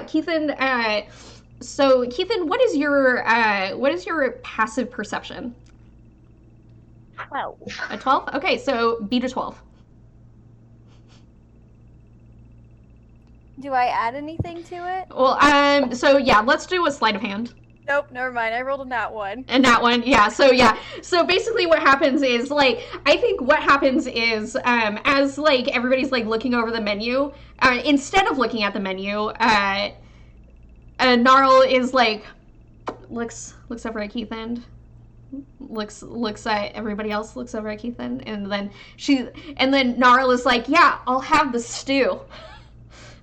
Keithan. So Keithan, what is your passive perception? 12. A 12? Okay, so beat a 12. Do I add anything to it? Well, let's do a sleight of hand. Nope, never mind. I rolled a nat one. And that one, yeah. So basically what happens is, like, I think what happens is, as, like, everybody's, like, looking over the menu, instead of looking at the menu, Gnarl is, like, looks over at Keithan, looks at everybody else, looks over at Keithan, and then Gnarl is like, yeah, I'll have the stew.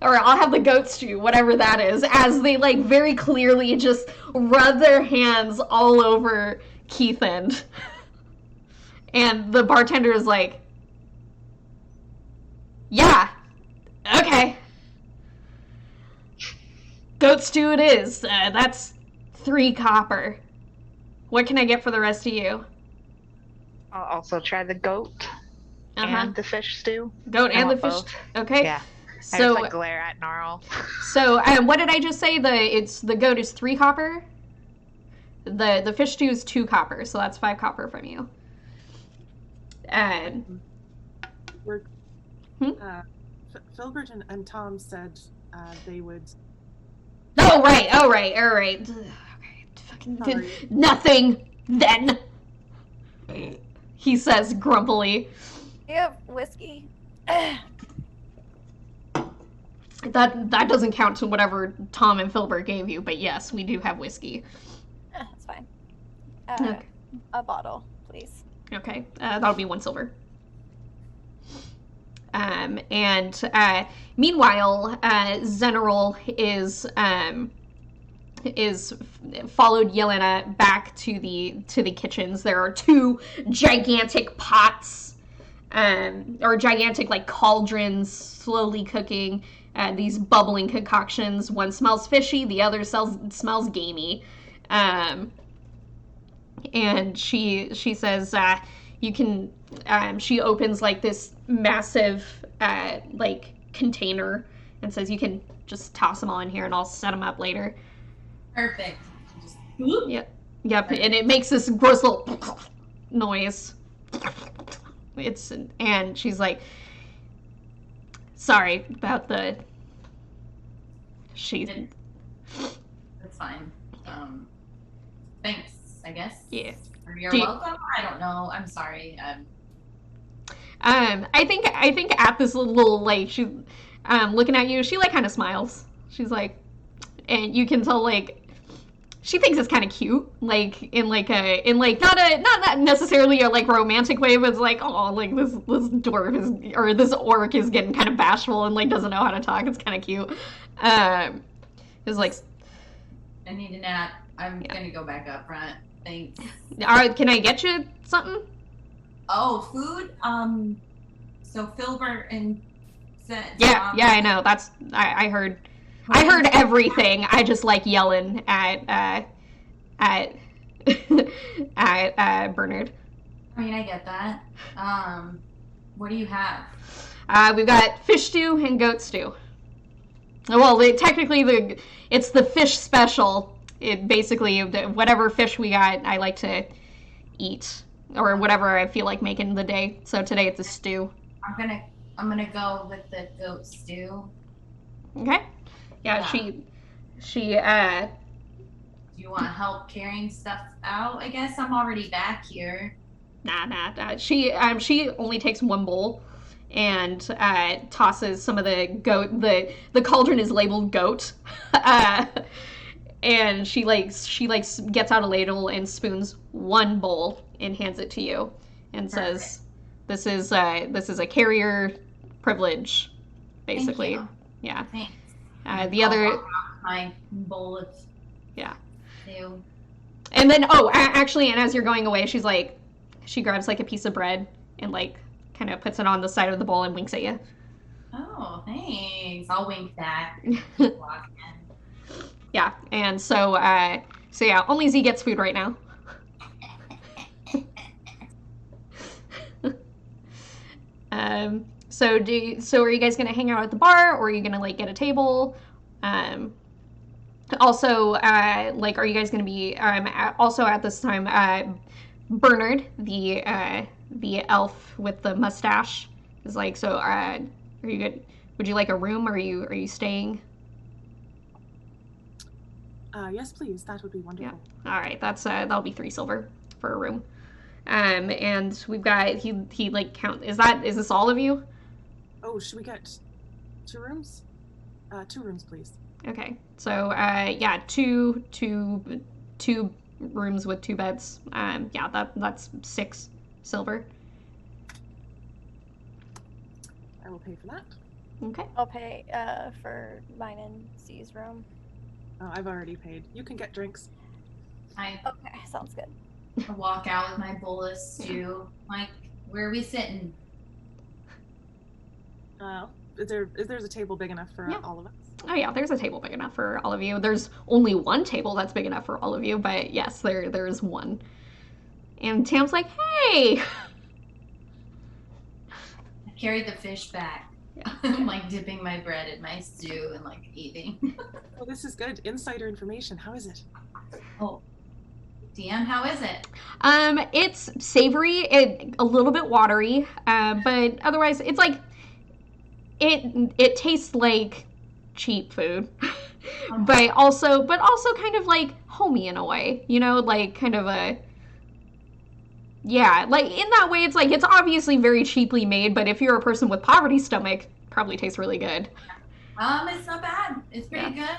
Or I'll have the goat stew, whatever that is, as they, like, very clearly just rub their hands all over Keithan. And the bartender is like, yeah, okay. Goat stew it is. That's 3 copper. What can I get for the rest of you? I'll also try the goat and the fish stew. Goat and the fish. Both. Okay. Yeah. I So, just, like, glare at Gnarl. So, what did I just say? The goat is 3 copper. The fish stew is 2 copper, so that's 5 copper from you. And Filbert and Tom said they would. Oh right. Okay, fucking Sorry. nothing then. He says grumpily. You have whiskey. That doesn't count to whatever Tom and Filbert gave you, but yes, we do have whiskey. That's fine. Okay. A bottle, please. Okay, that'll be 1 silver. Meanwhile, Zeneril is followed Yelena back to the kitchens. There are 2 gigantic pots, or gigantic, like, cauldrons slowly cooking. These bubbling concoctions. One smells fishy, the other smells gamey. And she says, you can, she opens like this massive like container and says you can just toss them all in here and I'll set them up later. Perfect. Just, yep. And it makes this gross little noise. And she's like, sorry about the. That's fine. Thanks, I guess. Yeah. Or you're welcome. I don't know. I'm sorry. I think at this little like she, looking at you, she like kind of smiles. She's like, and you can tell like. She thinks it's kind of cute, like in like not necessarily a like romantic way, but it's like, oh, like this dwarf is, or this orc is getting kind of bashful and like doesn't know how to talk. It's kind of cute. It's like, I need a nap. I'm gonna go back up front. Thanks. All right, can I get you something? Oh, food. So Filbert and yeah, I know. That's I heard. I heard everything. I just like yelling at Bernard. I mean, I get that. What do you have? We've got fish stew and goat stew. Well, technically it's the fish special. It basically whatever fish we got, I like to eat, or whatever I feel like making the day. So today it's a stew. I'm gonna go with the goat stew. Okay. Yeah, she Do you want help carrying stuff out? I guess I'm already back here. Nah. She only takes one bowl and tosses some of the goat. The cauldron is labeled goat. And she gets out a ladle and spoons one bowl and hands it to you and says, "This is a carrier privilege, basically." Thank you. Yeah. Thanks. The other, my bowl of stew. And then actually, and as you're going away, she's like, she grabs like a piece of bread and like kind of puts it on the side of the bowl and winks at you. Oh, thanks. I'll wink back. Yeah, and so yeah, only Z gets food right now. So are you guys gonna hang out at the bar, or are you gonna like get a table? Also, like, are you guys gonna be also at this time? Bernard, the elf with the mustache, is like, so are you good? Would you like a room? Or are you staying? Yes, please. That would be wonderful. Yeah. All right. That'll be 3 silver for a room. And we've got he like count. Is this all of you? Oh, should we get 2 rooms? 2 rooms, please. Okay. So yeah, two rooms with 2 beds. Yeah, that's 6 silver. I will pay for that. Okay. I'll pay for mine and Z's room. Oh, I've already paid. You can get drinks. I Okay, sounds good. walk out with my bowl of stew. Like, where are we sitting? Is there's a table big enough for all of us? Oh yeah, there's a table big enough for all of you. There's only one table that's big enough for all of you, but yes, there is one. And Tam's like, hey. I carried the fish back. I'm like dipping my bread in my stew and like eating. Well, this is good. Insider information. How is it? Oh, DM, how is it? It's savory, a little bit watery, but otherwise it's like it tastes like cheap food, but also kind of like homey in a way, you know, like kind of a, yeah, like in that way it's like, it's obviously very cheaply made, but if you're a person with poverty stomach, probably tastes really good. It's not bad. It's pretty good.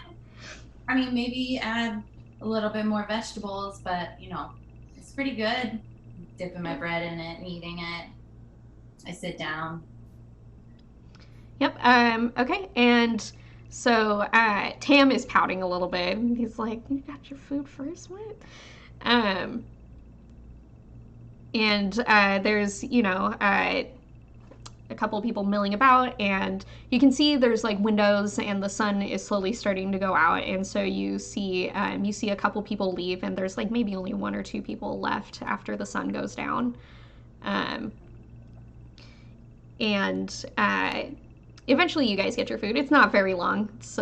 I mean, maybe add a little bit more vegetables, but you know, it's pretty good. Dipping my bread in it and eating it. I sit down. Yep. Okay. And so Tam is pouting a little bit. He's like, "You got your food first, what?" And there's, you know, a couple of people milling about, and you can see there's like windows, and the sun is slowly starting to go out, and so you see a couple people leave, and there's like maybe only 1 or 2 people left after the sun goes down. And eventually you guys get your food. It's not very long. It's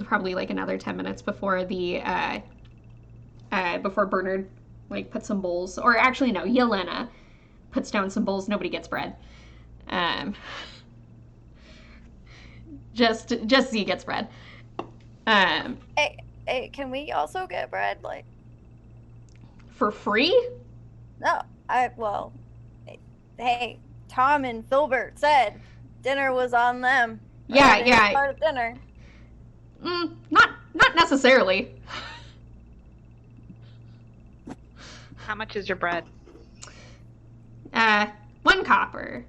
probably like another 10 minutes before before Bernard like puts some bowls, or actually no, Yelena puts down some bowls. Nobody gets bread. Just Z gets bread. Hey, can we also get bread, like, for free? No, hey, Tom and Filbert said dinner was on them. Yeah. Part of dinner. Not necessarily. How much is your bread? 1 copper.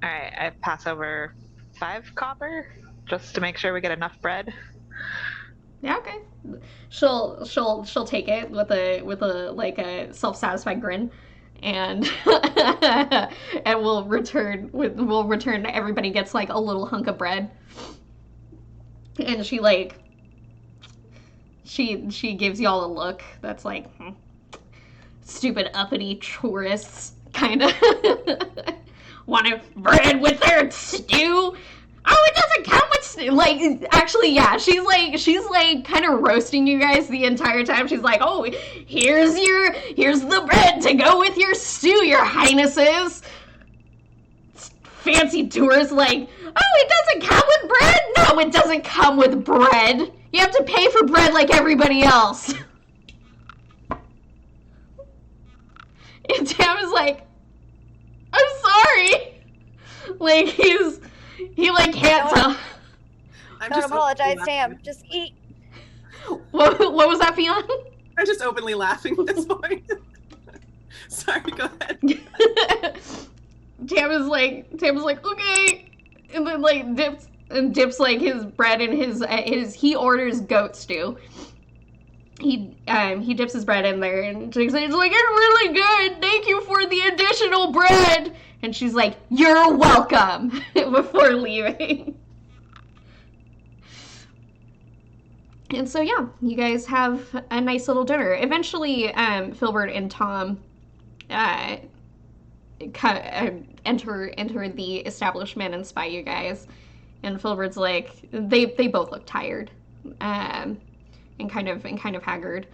All right, I pass over 5 copper just to make sure we get enough bread. Yeah, okay. She'll take it with a like a self-satisfied grin, and and we'll return. Everybody gets like a little hunk of bread, and she gives y'all a look that's like, stupid uppity tourists, kind of. Want bread with their stew? Oh, it doesn't come with stew. Like, actually, yeah, she's like kind of roasting you guys the entire time. She's like, oh, here's the bread to go with your stew, your highnesses. Fancy tourists like, oh, it doesn't come with bread? No, it doesn't come with bread. You have to pay for bread like everybody else. And Tam is like, I'm sorry. Like, he like can't tell. Don't apologize, Tam. Just eat. What was that, Fionn? I'm just openly laughing at this point. Sorry, go ahead. Tam is like, okay, and then like dips like his bread in his he orders goat stew. He dips his bread in there, and he's like, it's really good. Thank you for the additional bread. And she's like, you're welcome, before leaving. And so, yeah, you guys have a nice little dinner. Eventually, Filbert and Tom enter the establishment and spy you guys. And Filbert's like, they both look tired, and kind of haggard.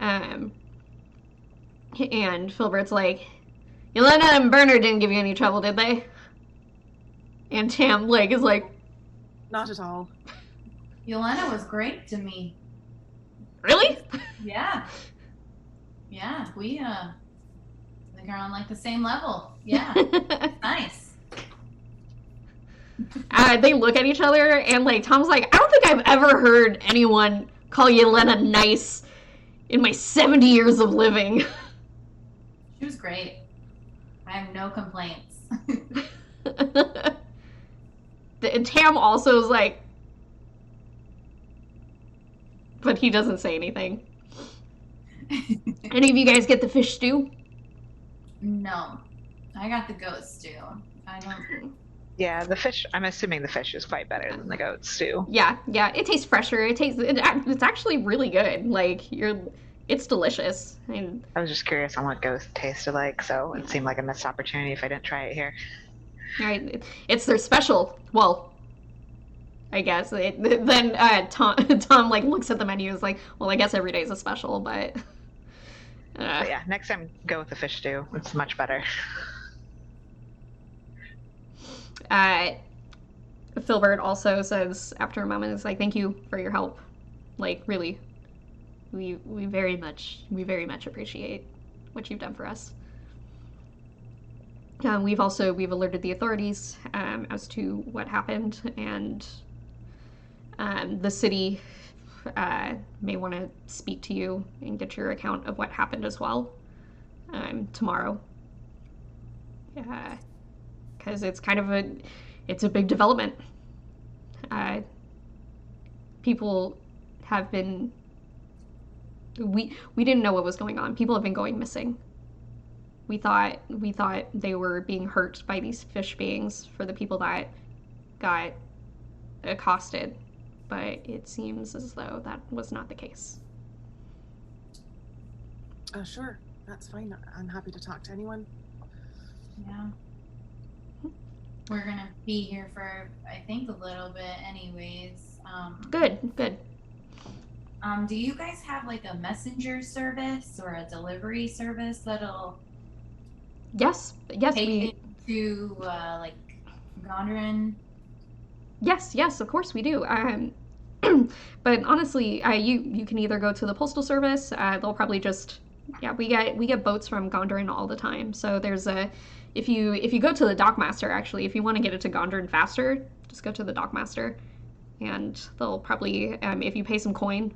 And Filbert's like, Yelena and Bernard didn't give you any trouble, did they? And Tam is like, not at all. Yelena was great to me. Really? Yeah. Yeah, we think are on like the same level. Yeah. Nice. They look at each other, and like Tom's like, I don't think I've ever heard anyone call Yelena nice in my 70 years of living. She was great. I have no complaints. Tam also is like, but he doesn't say anything. Any of you guys get the fish stew? No. I got the goat stew. I don't... Yeah, the fish, I'm assuming the fish is quite better than the goat stew. Yeah, it tastes fresher. It's actually really good. Like, it's delicious. I was just curious on what ghost tasted like, so it seemed like a missed opportunity if I didn't try it here. Right, it's their special. Well, I guess. Then Tom like looks at the menu and is like, well, I guess every day is a special, but yeah, next time go with the fish stew. It's much better. Filbert also says after a moment, is like, thank you for your help. Like, really, we very much appreciate what you've done for us. We've alerted the authorities as to what happened, and the city may want to speak to you and get your account of what happened as well tomorrow. Because it's kind of a big development. People have been, we didn't know what was going on. People have been going missing. We thought they were being hurt by these fish beings for the people that got accosted, but it seems as though that was not the case. Sure, that's fine. I'm happy to talk to anyone. Yeah. We're gonna be here for, I think, a little bit anyways. Good. Do you guys have like a messenger service or a delivery service that'll Yes, take we... it to like Gondrin? Yes, of course we do. But honestly, you can either go to the postal service. They'll probably just... Yeah, we get boats from Gondrin all the time. So there's a... If you go to the dockmaster, actually, if you want to get it to Gondrin faster, just go to the dockmaster. And they'll probably, if you pay some coin,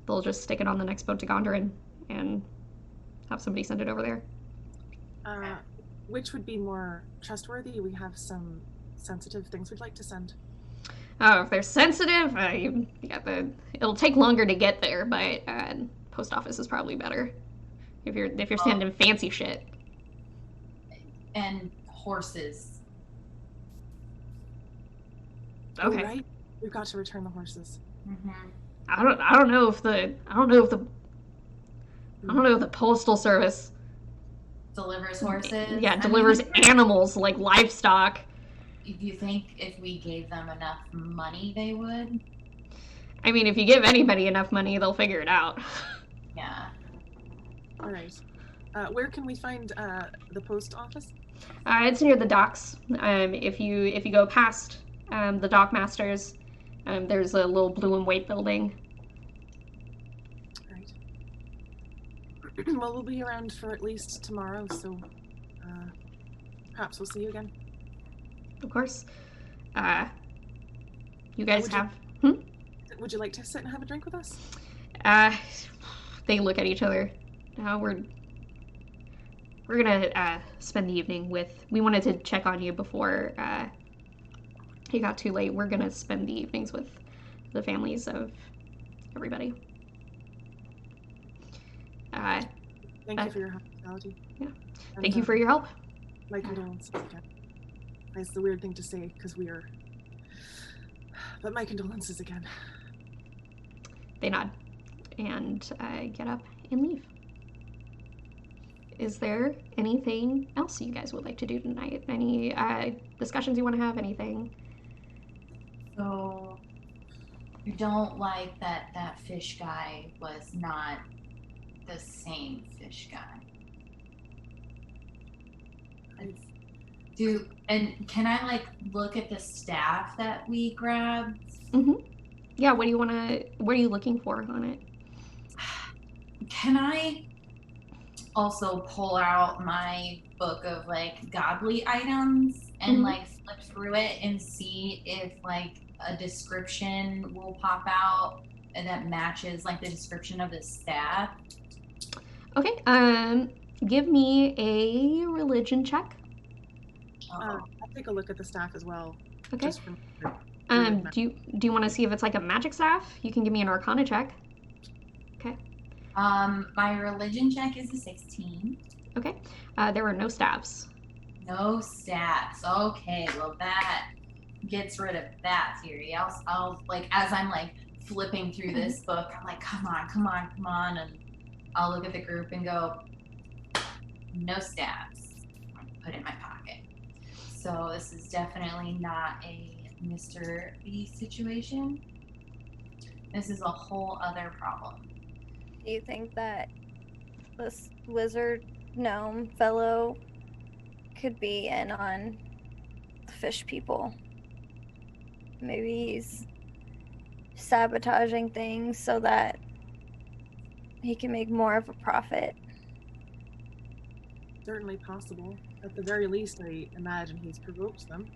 they'll just stick it on the next boat to Gondrin and have somebody send it over there. Which would be more trustworthy? We have some sensitive things we'd like to send. Oh, if they're sensitive, it'll take longer to get there, but post office is probably better if you're sending fancy shit. And horses. Okay. Oh, right. We've got to return the horses. Mm-hmm. I don't know if the postal service delivers horses. Yeah, delivers animals like livestock. You think if we gave them enough money, they would? I mean, if you give anybody enough money, they'll figure it out. Yeah. All right. Where can we find the post office? It's near the docks. If you go past the dockmasters, there's a little blue and white building. All right. Well, we'll be around for at least tomorrow, so perhaps we'll see you again. Of course. You guys have... Would you like to sit and have a drink with us? They look at each other. We're gonna spend the evening with... We wanted to check on you before it got too late. We're gonna spend the evenings with the families of everybody. Thank you for your hospitality. Yeah. And, thank you for your help. My condolences again. It's the weird thing to say because we are... But my condolences again. They nod and get up and leave. Is there anything else you guys would like to do tonight? Any discussions you want to have? Anything? So, you don't like that fish guy was not the same fish guy. And can I like look at the staff that we grabbed? Mm-hmm. Yeah, what are you looking for on it? Can I also pull out my book of like godly items and like flip through it and see if like a description will pop out and that matches like the description of the staff? Okay, give me a religion check. I'll take a look at the staff as well. Okay. Just from do you want to see if it's like a magic staff? You can give me an arcana check. Okay. My religion check is a 16. Okay. There were no staffs. No staffs. Okay, well that gets rid of that theory. I'll like as I'm like flipping through this book, I'm like, come on, and I'll look at the group and go, no staffs. Put it in my pocket. So this is definitely not a Mr. B situation. This is a whole other problem. Do you think that this wizard gnome fellow could be in on the fish people? Maybe he's sabotaging things so that he can make more of a profit. Certainly possible. At the very least, I imagine he's provoked them.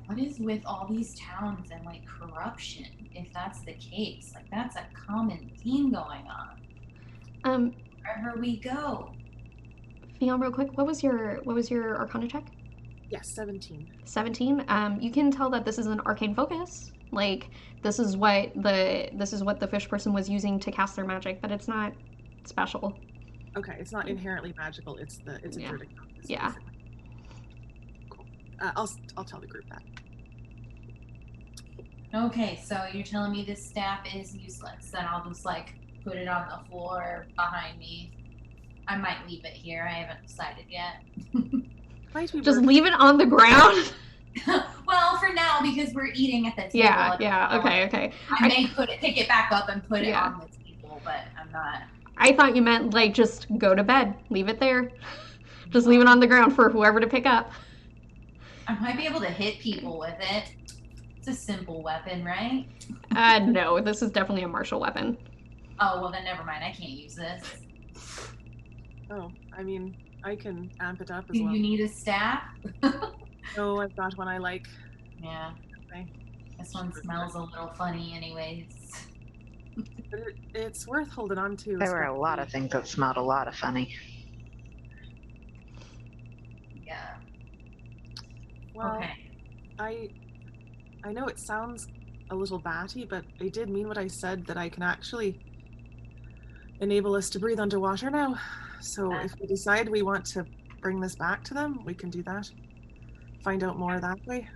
What is with all these towns and like corruption? If that's the case, like that's a common theme going on. Wherever we go. Fion, real quick, what was your arcana check? Yes, 17. 17. You can tell that this is an arcane focus. Like this is what the fish person was using to cast their magic, but it's not special. Okay, it's not inherently magical. It's a druidic focus. Yeah. Basically. Cool. I'll tell the group that. Okay, so you're telling me this staff is useless, then I'll just like put it on the floor behind me. I might leave it here. I haven't decided yet. Might be Just worth- leave it on the ground? Well, for now, because we're eating at the table. Yeah, okay. I may pick it back up and put it Yeah. on the table, but I'm not. I thought you meant, like, just go to bed. Leave it there. Just leave it on the ground for whoever to pick up. I might be able to hit people with it. It's a simple weapon, right? No, this is definitely a martial weapon. Oh, well then never mind. I can't use this. Oh, I mean, I can amp it up as Do well. you need a staff? No, I've got one I like. Yeah. Okay. This one smells a little funny anyways. But it's worth holding on to. There were a lot of things that smelled a lot of funny. Yeah. Well, Okay. I know it sounds a little batty, but I did mean what I said, that I can actually enable us to breathe underwater now. So if we decide we want to bring this back to them, we can do that. Find out more that way.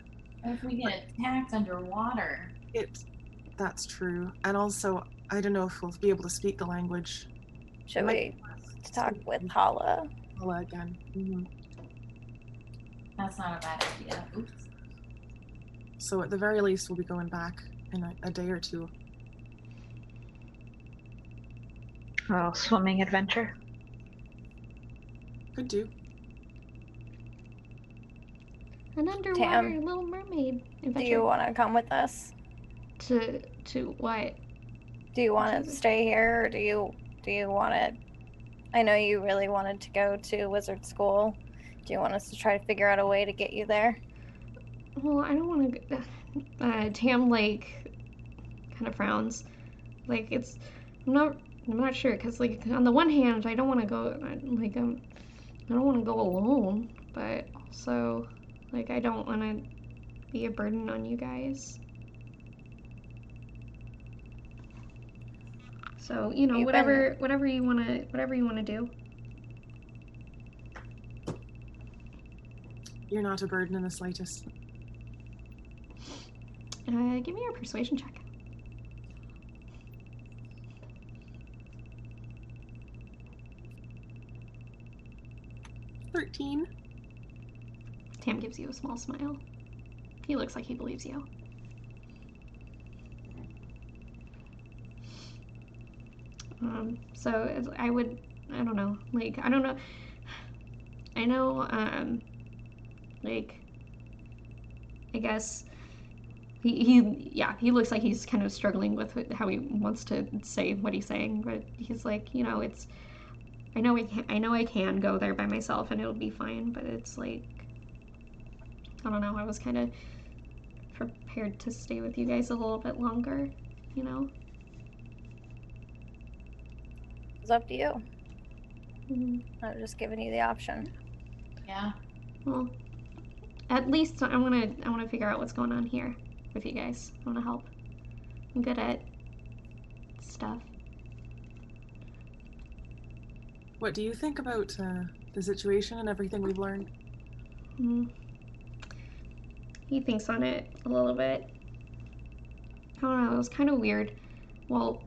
What if we get attacked underwater? That's true. And also, I don't know if we'll be able to speak the language. Should we talk with Hala? Hala again. Mm-hmm. That's not a bad idea. Oops. So at the very least, we'll be going back in a day or two. Oh, swimming adventure. Could do. An underwater Tam, Little Mermaid Do adventure. you want to come with us? To what? Do you want to stay here, or do you want to? I know you really wanted to go to wizard school. Do you want us to try to figure out a way to get you there? Well, I don't want to. Tam like kind of frowns. Like I'm not sure, because like on the one hand, I don't want to go. Like I don't want to go alone, but also like I don't want to be a burden on you guys. So whatever you wanna do. You're not a burden in the slightest. Give me your persuasion check. $13. Tam gives you a small smile. He looks like he believes you. So I don't know, I know, like, I guess he looks like he's kind of struggling with how he wants to say what he's saying, but he's like, I know I can go there by myself and it'll be fine, but it's like, I don't know, I was kind of prepared to stay with you guys a little bit longer, It's up to you. Mm-hmm. I'm just giving you the option. Yeah. Well, at least I want to figure out what's going on here with you guys. I want to help. I'm good at stuff. What do you think about the situation and everything we've learned? He thinks on it a little bit. I don't know, it was kind of weird. Well,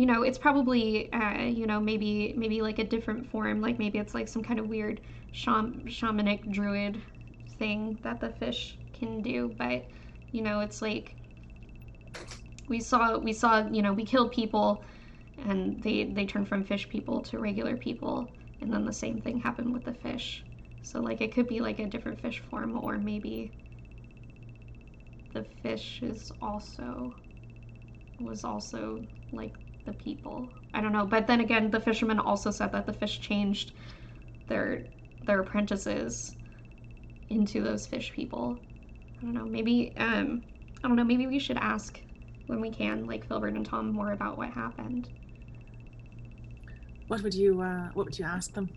it's probably, maybe like a different form. Like maybe it's like some kind of weird shamanic druid thing that the fish can do. But, it's like we saw, we killed people and they turned from fish people to regular people. And then the same thing happened with the fish. So like it could be like a different fish form, or maybe the fish was also like the people. I don't know, but then again, the fisherman also said that the fish changed their apprentices into those fish people. I don't know, maybe maybe we should ask when we can, like Filbert and Tom, more about what happened. What would you ask them?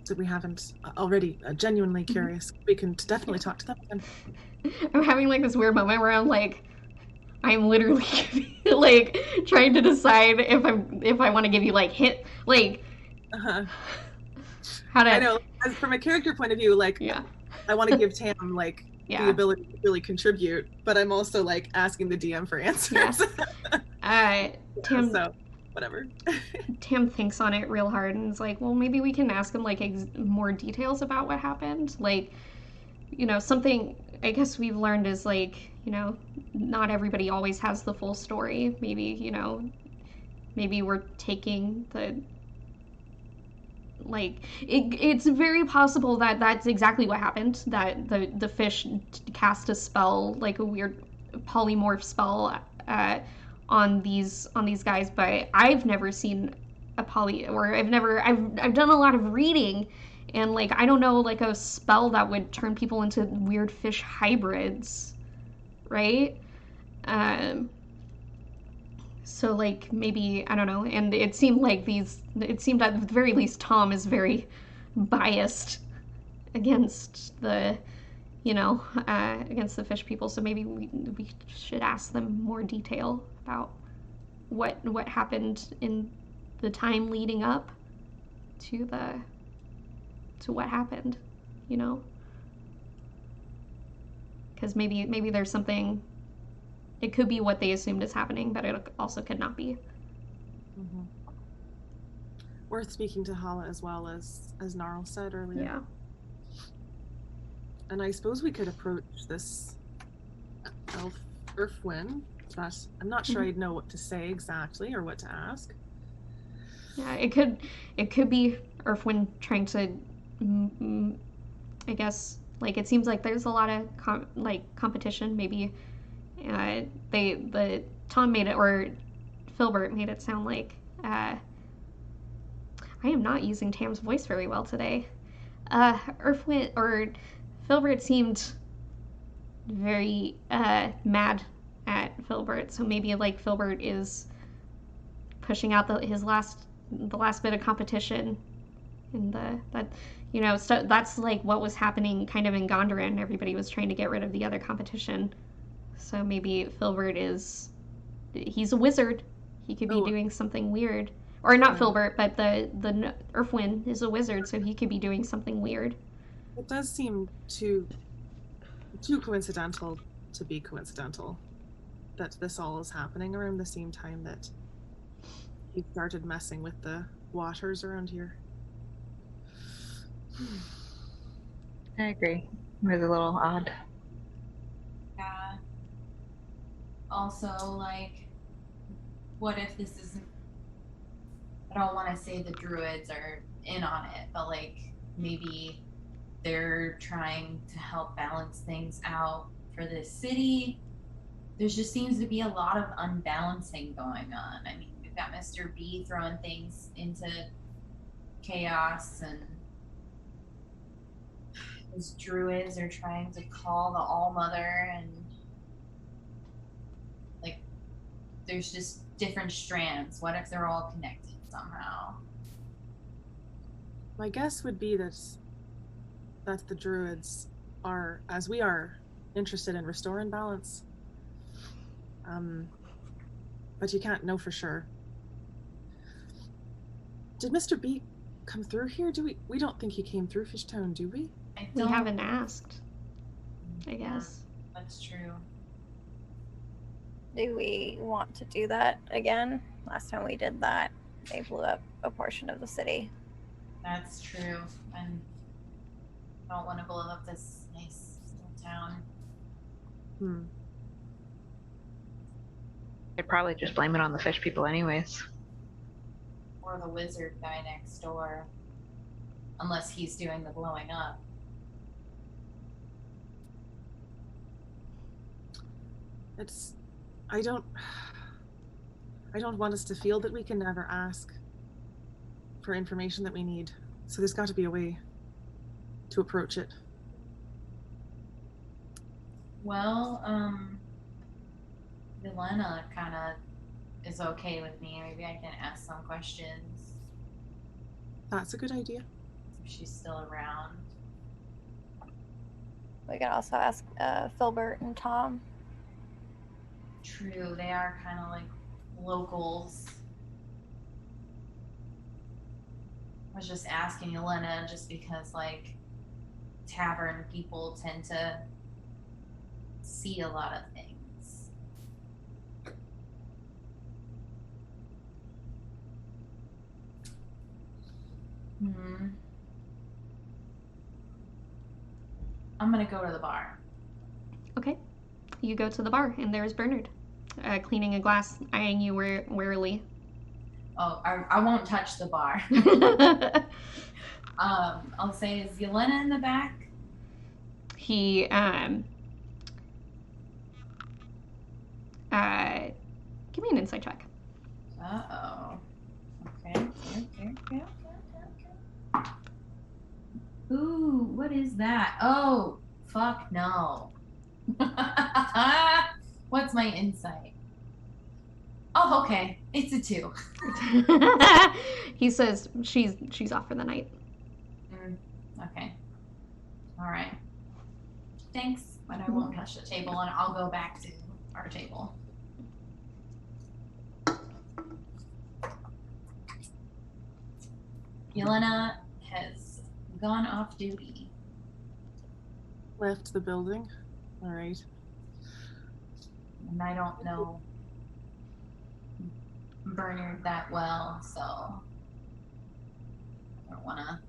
That we haven't already. Genuinely curious. We can definitely talk to them again. I'm having like this weird moment where I'm literally like trying to decide if I want to give you like hit like how to. I know, as from a character point of view, like I want to give Tam like the ability to really contribute, but I'm also like asking the DM for answers. Tam, so whatever. Tam thinks on it real hard and is like, well, maybe we can ask him like more details about what happened. Like, something I guess we've learned is like, not everybody always has the full story. Maybe, maybe we're taking the like it's very possible that that's exactly what happened, that the fish cast a spell, like a weird polymorph spell on these guys, but I've never seen I've done a lot of reading, and like I don't know like a spell that would turn people into weird fish hybrids, right? So like maybe I don't know, and it seemed at the very least Tom is very biased against the against the fish people. So maybe we should ask them more detail about what happened in the time leading up to what happened, because maybe there's something. It could be what they assumed is happening, but it also could not be. Mm-hmm. Worth speaking to Hala as well, as Gnarl said earlier. Yeah. And I suppose we could approach this elf Earthwin, but I'm not sure I'd know what to say exactly or what to ask. Yeah, it could be Earthwin trying to, I guess, like it seems like there's a lot of competition. Maybe Tom made it, or Filbert made it sound like I am not using Tam's voice very well today. Earthwin or Filbert seemed very mad at Filbert, so maybe like Filbert is pushing out the last bit of competition, and that's like what was happening kind of in Gondoran. Everybody was trying to get rid of the other competition, so maybe Filbert he's a wizard. He could be doing something weird. Or not Filbert, but the Earthwin is a wizard, so he could be doing something weird. It does seem too coincidental to be coincidental that this all is happening around the same time that he started messing with the waters around here. I agree. It was a little odd. Yeah. Also, like, what if this isn't... I don't want to say the druids are in on it, but like maybe they're trying to help balance things out for this city. There just seems to be a lot of unbalancing going on. I mean, we've got Mr. B throwing things into chaos, and those druids are trying to call the All-Mother, and like there's just different strands. What if they're all connected somehow? My guess would be that the druids are, as we are, interested in restoring balance. But you can't know for sure. Did Mr. B come through here? We don't think he came through Fishtown, do we? We haven't asked, I guess. That's true. Do we want to do that again? Last time we did that, they blew up a portion of the city. That's true. And I don't want to blow up this nice little town. They'd probably just blame it on the fish people anyways. Or the wizard guy next door. Unless he's doing the blowing up. I don't want us to feel that we can never ask for information that we need. So there's got to be a way to approach it. Well, Yelena kind of is okay with me. Maybe I can ask some questions. That's a good idea. If she's still around. We could also ask Filbert and Tom. True, they are kind of like locals. I was just asking Yelena just because like tavern people tend to see a lot of things. I'm gonna go to the bar. Okay. You go to the bar, and there's Bernard, cleaning a glass, eyeing you warily. Oh, I won't touch the bar. I'll say, is Yelena in the back? He, give me an insight check. Uh-oh. Okay. Ooh, what is that? Oh, fuck no. What's my insight? Oh, okay. It's a 2. He says she's off for the night. Okay. All right. Thanks, but I won't touch the table, and I'll go back to our table. Yelena has gone off duty. Left the building. All right. And I don't know Bernard that well, so I don't want to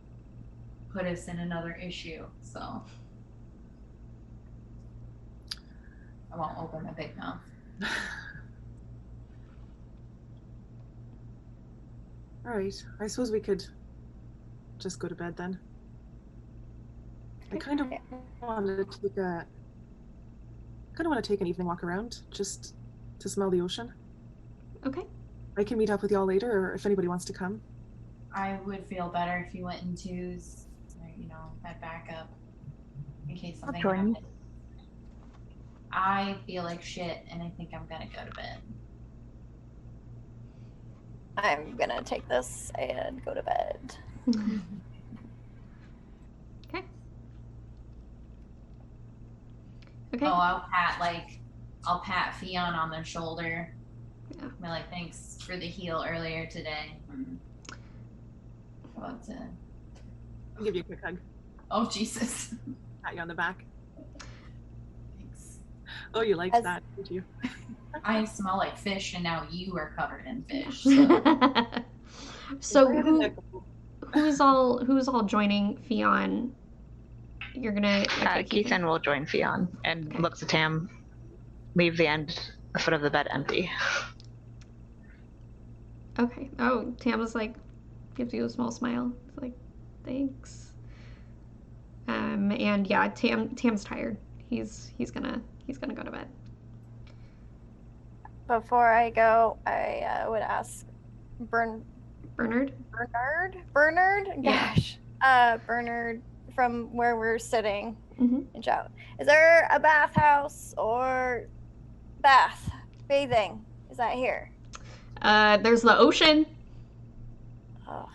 put us in another issue, so I won't open my big mouth. All right. I suppose we could just go to bed then. I kind of want to take an evening walk around just to smell the ocean. Okay. I can meet up with y'all later, or if anybody wants to come. I would feel better if you went in twos, or, that backup in case something happened. I feel like shit, and I think I'm gonna go to bed. I'm gonna take this and go to bed. Okay. Okay. Oh, I'll pat Fionn on the shoulder. Yeah. Be like, thanks for the heal earlier today. About to. I'll give you a quick hug. Oh, Jesus. Pat you on the back. Thanks. Oh, you liked that, did you? I smell like fish, and now you are covered in fish. So who's all joining Fionn? You're gonna. Okay, Keithan will join Fionn and looks at Tam. Leave the foot of the bed empty. Okay. Oh, Tam was like, gives you a small smile. It's like, thanks. And yeah, Tam's tired. He's gonna go to bed. Before I go, I would ask Bernard? Yeah. Gosh. Bernard, from where we're sitting and shout, is there a bathhouse or bathing? Is that here? There's the ocean. Oh.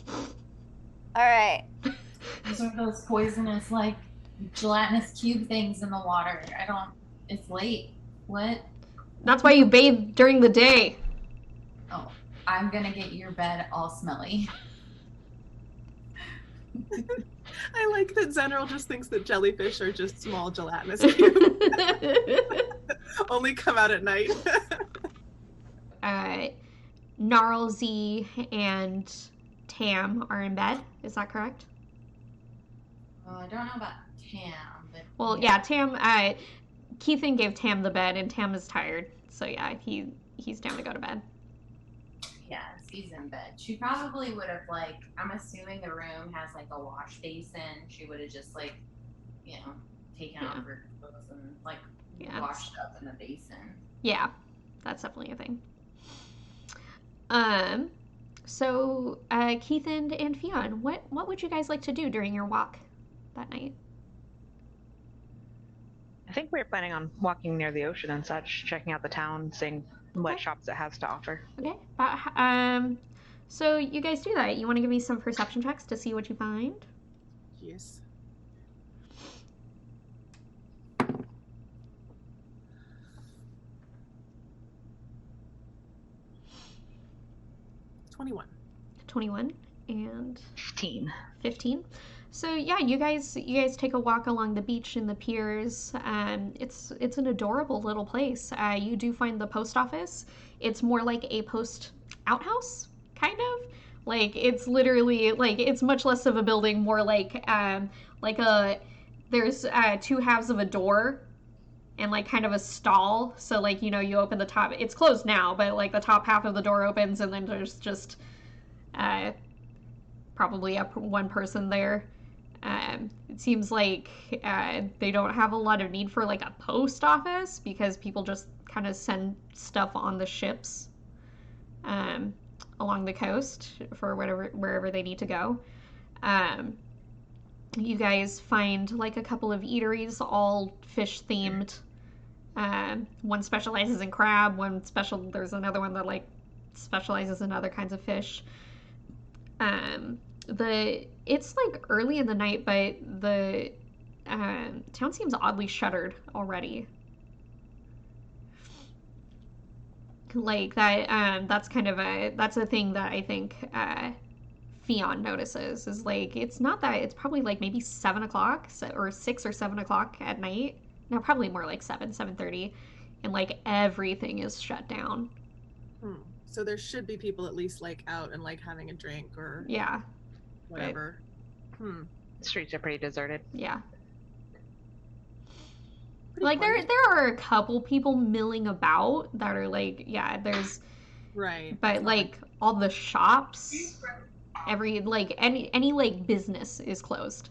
All right. Those are those poisonous, gelatinous cube things in the water. It's late. What? That's why you bathe during the day. Oh, I'm gonna get your bed all smelly. I like that Zenral just thinks that jellyfish are just small gelatinous cubes. Only come out at night. Gnarlzy and Tam are in bed. Is that correct? I don't know about Tam, but... Well, yeah, Tam... Keithan gave Tam the bed, and Tam is tired. So yeah, he's down to go to bed. Yeah, he's in bed. She probably would have, I'm assuming the room has, a wash basin. She would have just, taken off her clothes and, washed up in the basin. Yeah, that's definitely a thing. So, Keithan and Fionn, what would you guys like to do during your walk that night? I think we were planning on walking near the ocean and such, checking out the town, seeing what shops it has to offer. Okay. So you guys do that. You want to give me some perception checks to see what you find? Yes. $21 and 15. So yeah, you guys take a walk along the beach and the piers. It's an adorable little place. You do find the post office. It's more like a post outhouse, kind of, Like it's literally like it's much less of a building, more like a there's two halves of a door and like kind of a stall. So like you know you open the top. It's closed now, but like the top half of the door opens and then there's just uh, probably one person there. It seems like they don't have a lot of need for like a post office because people just kind of send stuff on the ships um, along the coast for wherever they need to go. Um, you guys find like a couple of eateries, all fish themed. One specializes in crab. There's another one that like specializes in other kinds of fish. It's like early in the night, but the town seems oddly shuttered already. Like that. That's a thing that I think Fion notices is like it's not that it's probably like maybe 7 o'clock or 6 or 7 o'clock at night. No, probably more like 7:30, and like everything is shut down. So there should be people at least like out and like having a drink or yeah, whatever. The streets are pretty deserted. Yeah. Pretty like quiet. there are a couple people milling about that are like there's right, but like all the shops, any like business is closed.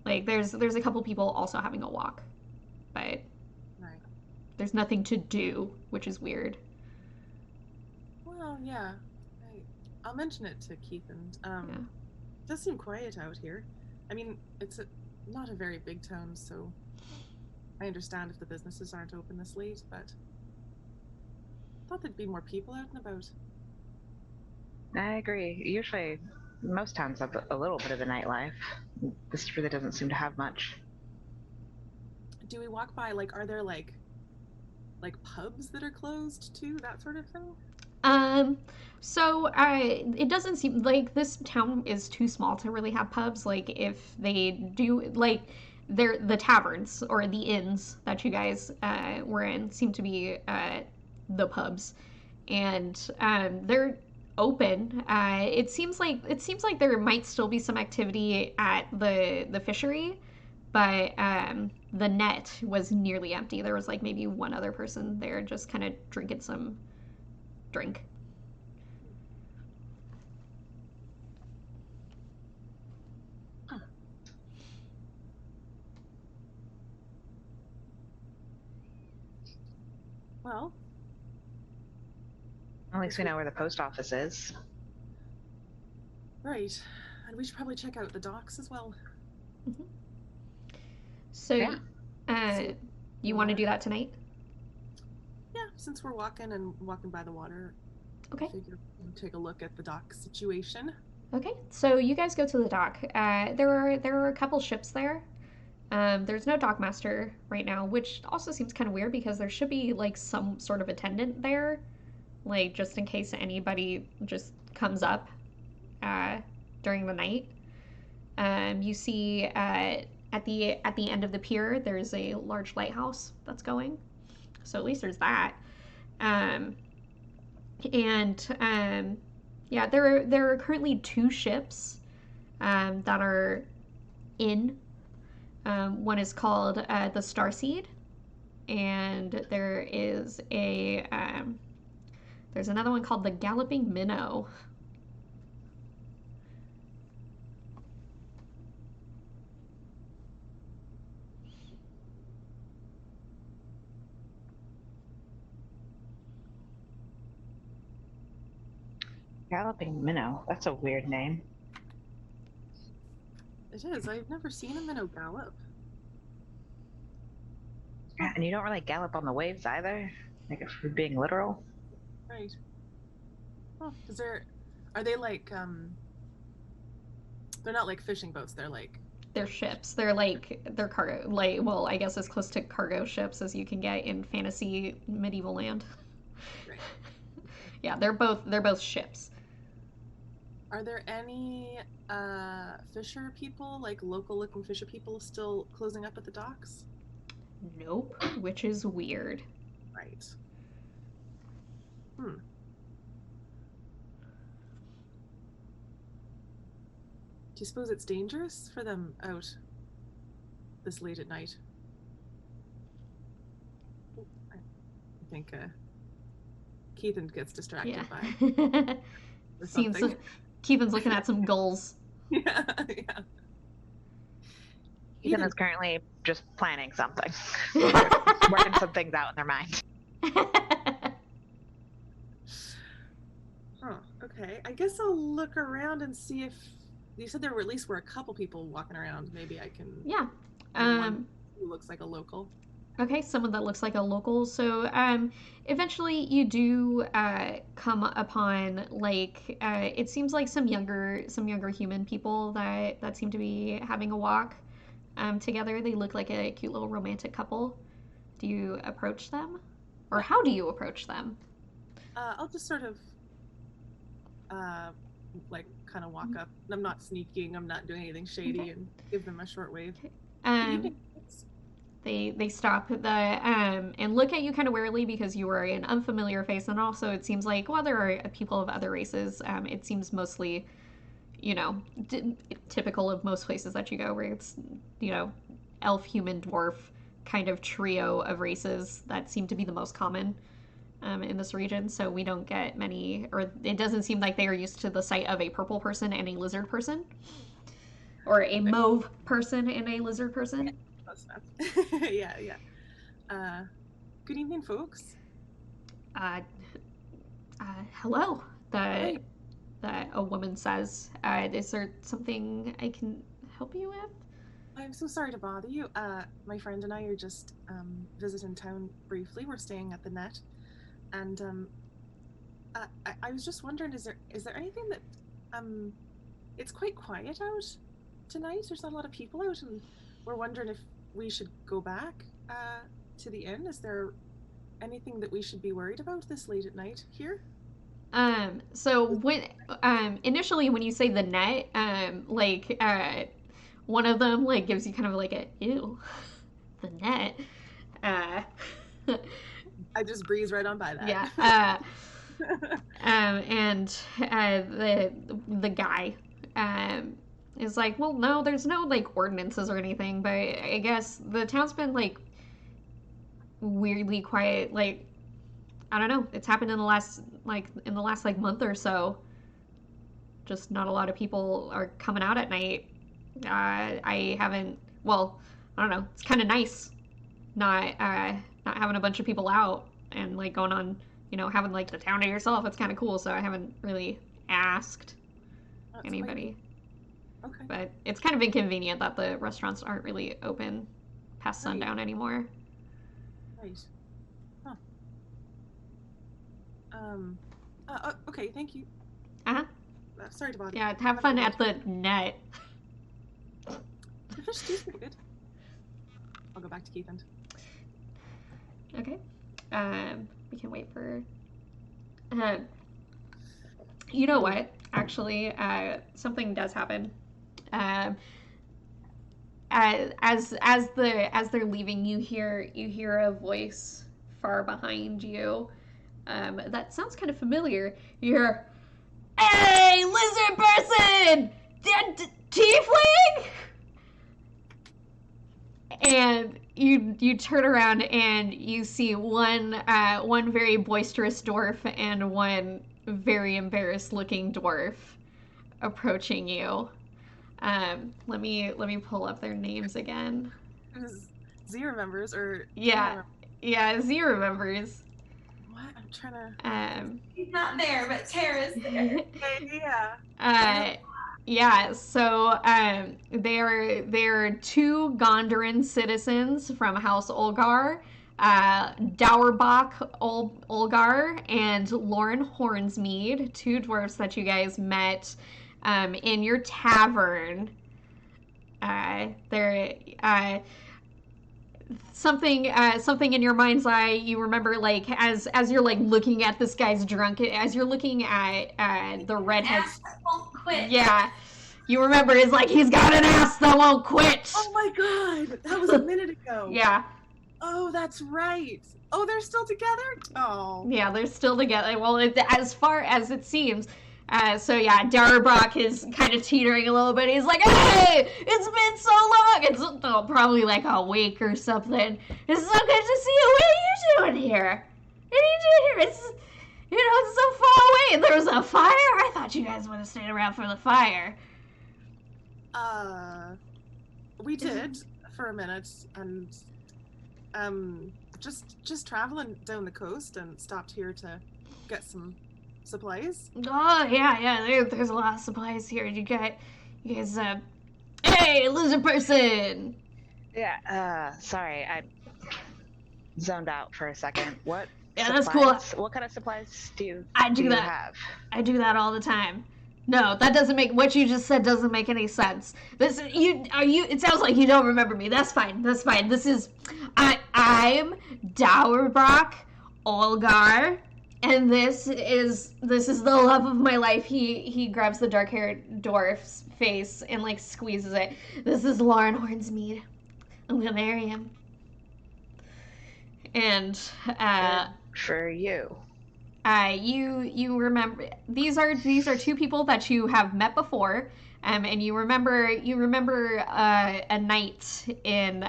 Like there's a couple people also having a walk, but right. There's nothing to do, which is weird. Well, yeah. I'll mention it to Keith and it does seem quiet out here. I mean, it's not a very big town, so I understand if the businesses aren't open this late, but I thought there'd be more people out and about. I agree. Usually, most towns have a little bit of a nightlife. This really doesn't seem to have much. Do we walk by, like, are there, like pubs that are closed, too? That sort of thing? So it doesn't seem like this town is too small to really have pubs. Like, if they do, like, the taverns or the inns that you guys were in seem to be the pubs, and they're open. It seems like there might still be some activity at the fishery, but the net was nearly empty. There was like maybe one other person there just kind of drinking some drink. Well, at least we know where the post office is. Right. And we should probably check out the docks as well. Mm-hmm. So, you want to do that tonight? Yeah, since we're walking by the water. Okay. Figure take a look at the dock situation. Okay, so you guys go to the dock. There are a couple ships there. There's no dockmaster right now, which also seems kind of weird because there should be like some sort of attendant there, like just in case anybody just comes up during the night. You see at the end of the pier there's a large lighthouse that's going, so at least there's that. There are currently two ships that are in. One is called the Starseed, and there's another one called the Galloping Minnow. Galloping Minnow. That's a weird name. It is. I've never seen a minnow gallop. Yeah, and you don't really gallop on the waves either. Like if we're being literal. Right. Oh, are they like they're not like fishing boats, they're ships. They're cargo, well, I guess as close to cargo ships as you can get in fantasy medieval land. Right. Yeah, they're both ships. Are there any fisher people, like local looking fisher people, still closing up at the docks? Nope, which is weird. Right. Do you suppose it's dangerous for them out this late at night? I think Keithan gets distracted by Seems something. Keithan's looking at some gulls. Yeah. Ethan is currently just planning something. Working some things out in their mind. Huh, okay. I guess I'll look around and see if... You said there were at least a couple people walking around. Maybe I can... Yeah. One who looks like a local. Okay, someone that looks like a local. So eventually you do come upon like it seems like some younger human people that seem to be having a walk together. They look like a cute little romantic couple. Do you approach them? Or how do you approach them? I'll just sort of like kind of walk up. I'm not sneaking, I'm not doing anything shady, and give them a short wave. Okay. They stop and look at you kind of warily because you are an unfamiliar face, and also it seems like while there are people of other races, it seems mostly, typical of most places that you go, where it's elf, human, dwarf kind of trio of races that seem to be the most common in this region. So we don't get many, or it doesn't seem like they are used to the sight of a purple person and a lizard person, or a mauve person and a lizard person. Yeah. Good evening, folks. Hello. A woman says, is there something I can help you with? I'm so sorry to bother you. My friend and I are just visiting town briefly. We're staying at the Net, and I was just wondering, is there anything that it's quite quiet out tonight. There's not a lot of people out, and we're wondering if we should go back to the inn. Is there anything that we should be worried about this late at night here? So when initially when you say the Net, one of them like gives you kind of like a ew, the Net. I just breeze right on by that. Yeah. And the guy is like, well, no, there's no like ordinances or anything, but I guess the town's been like weirdly quiet. Like, I don't know, it's happened in the last month or so. Just not a lot of people are coming out at night. I don't know. It's kind of nice not having a bunch of people out and like going on, having like the town to yourself. It's kind of cool. So I haven't really asked anybody. Fine. Okay. But it's kind of inconvenient that the restaurants aren't really open past sundown anymore. Right. Huh. Okay, thank you. Uh-huh. Sorry to bother you. Yeah, have fun at the Net. The fish stew's pretty good. I'll go back to Keithan. Okay. We can wait for... you know what? Actually, something does happen. As they're leaving, you hear a voice far behind you. That sounds kind of familiar. You hear, "Hey, lizard person! Tiefling!" And you turn around and you see one very boisterous dwarf and one very embarrassed looking dwarf approaching you. Let me pull up their names again. Z remembers, or yeah, Z remembers. What? I'm trying to. He's not there, but Tara's there. Yeah. Yeah. So they're two Gondoran citizens from House Olgar, Dauerbach Olgar and Lauren Hornsmead, two dwarves that you guys met in your tavern. They're something in your mind's eye. You remember, like, as you're like looking at this guy's drunk, as you're looking at the redheads. Won't quit. Yeah, you remember is like, he's got an ass that won't quit. Oh my god, that was a minute ago. Yeah. Oh, that's right. Oh, they're still together? Oh. Yeah, they're still together. Well, as far as it seems, So yeah, Darabrock is kind of teetering a little bit. He's like, "Hey, it's been so long. It's probably like a week or something. It's so good to see you. What are you doing here? What are you doing here? It's so far away. There was a fire. I thought you guys would have stayed around for the fire." We did for a minute, and just traveling down the coast and stopped here to get some supplies. Oh yeah. There's a lot of supplies here. You guys. Hey, lizard person. Yeah. Sorry, I zoned out for a second. What? Yeah, supplies? that's cool. What kind of supplies do you have? I do that all the time. No, that doesn't make what you just said doesn't make any sense. It sounds like you don't remember me. That's fine. I'm Dauerbrock Olgar, and this is the love of my life. He grabs the dark-haired dwarf's face and like squeezes it. This is Lauren Hornsmead. I'm gonna marry him. And for you. You remember these are two people that you have met before, and you remember a night in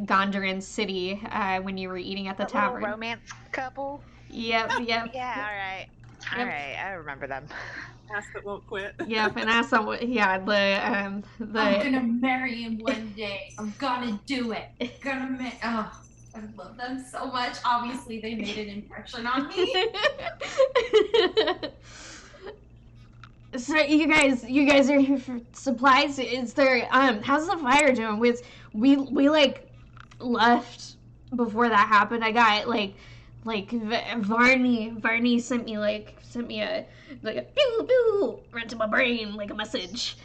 Gondoran City when you were eating at the tavern. Romance couple. Yep. Yeah. All right. I remember them. Ass that won't quit. Yep, and ask someone. Yeah, the. I'm gonna marry him one day. I'm gonna do it. I love them so much. Obviously, they made an impression on me. So you guys are here for supplies. Is there how's the fire doing? We like left before that happened. I got like Varney sent me a pew pew right to my brain like a message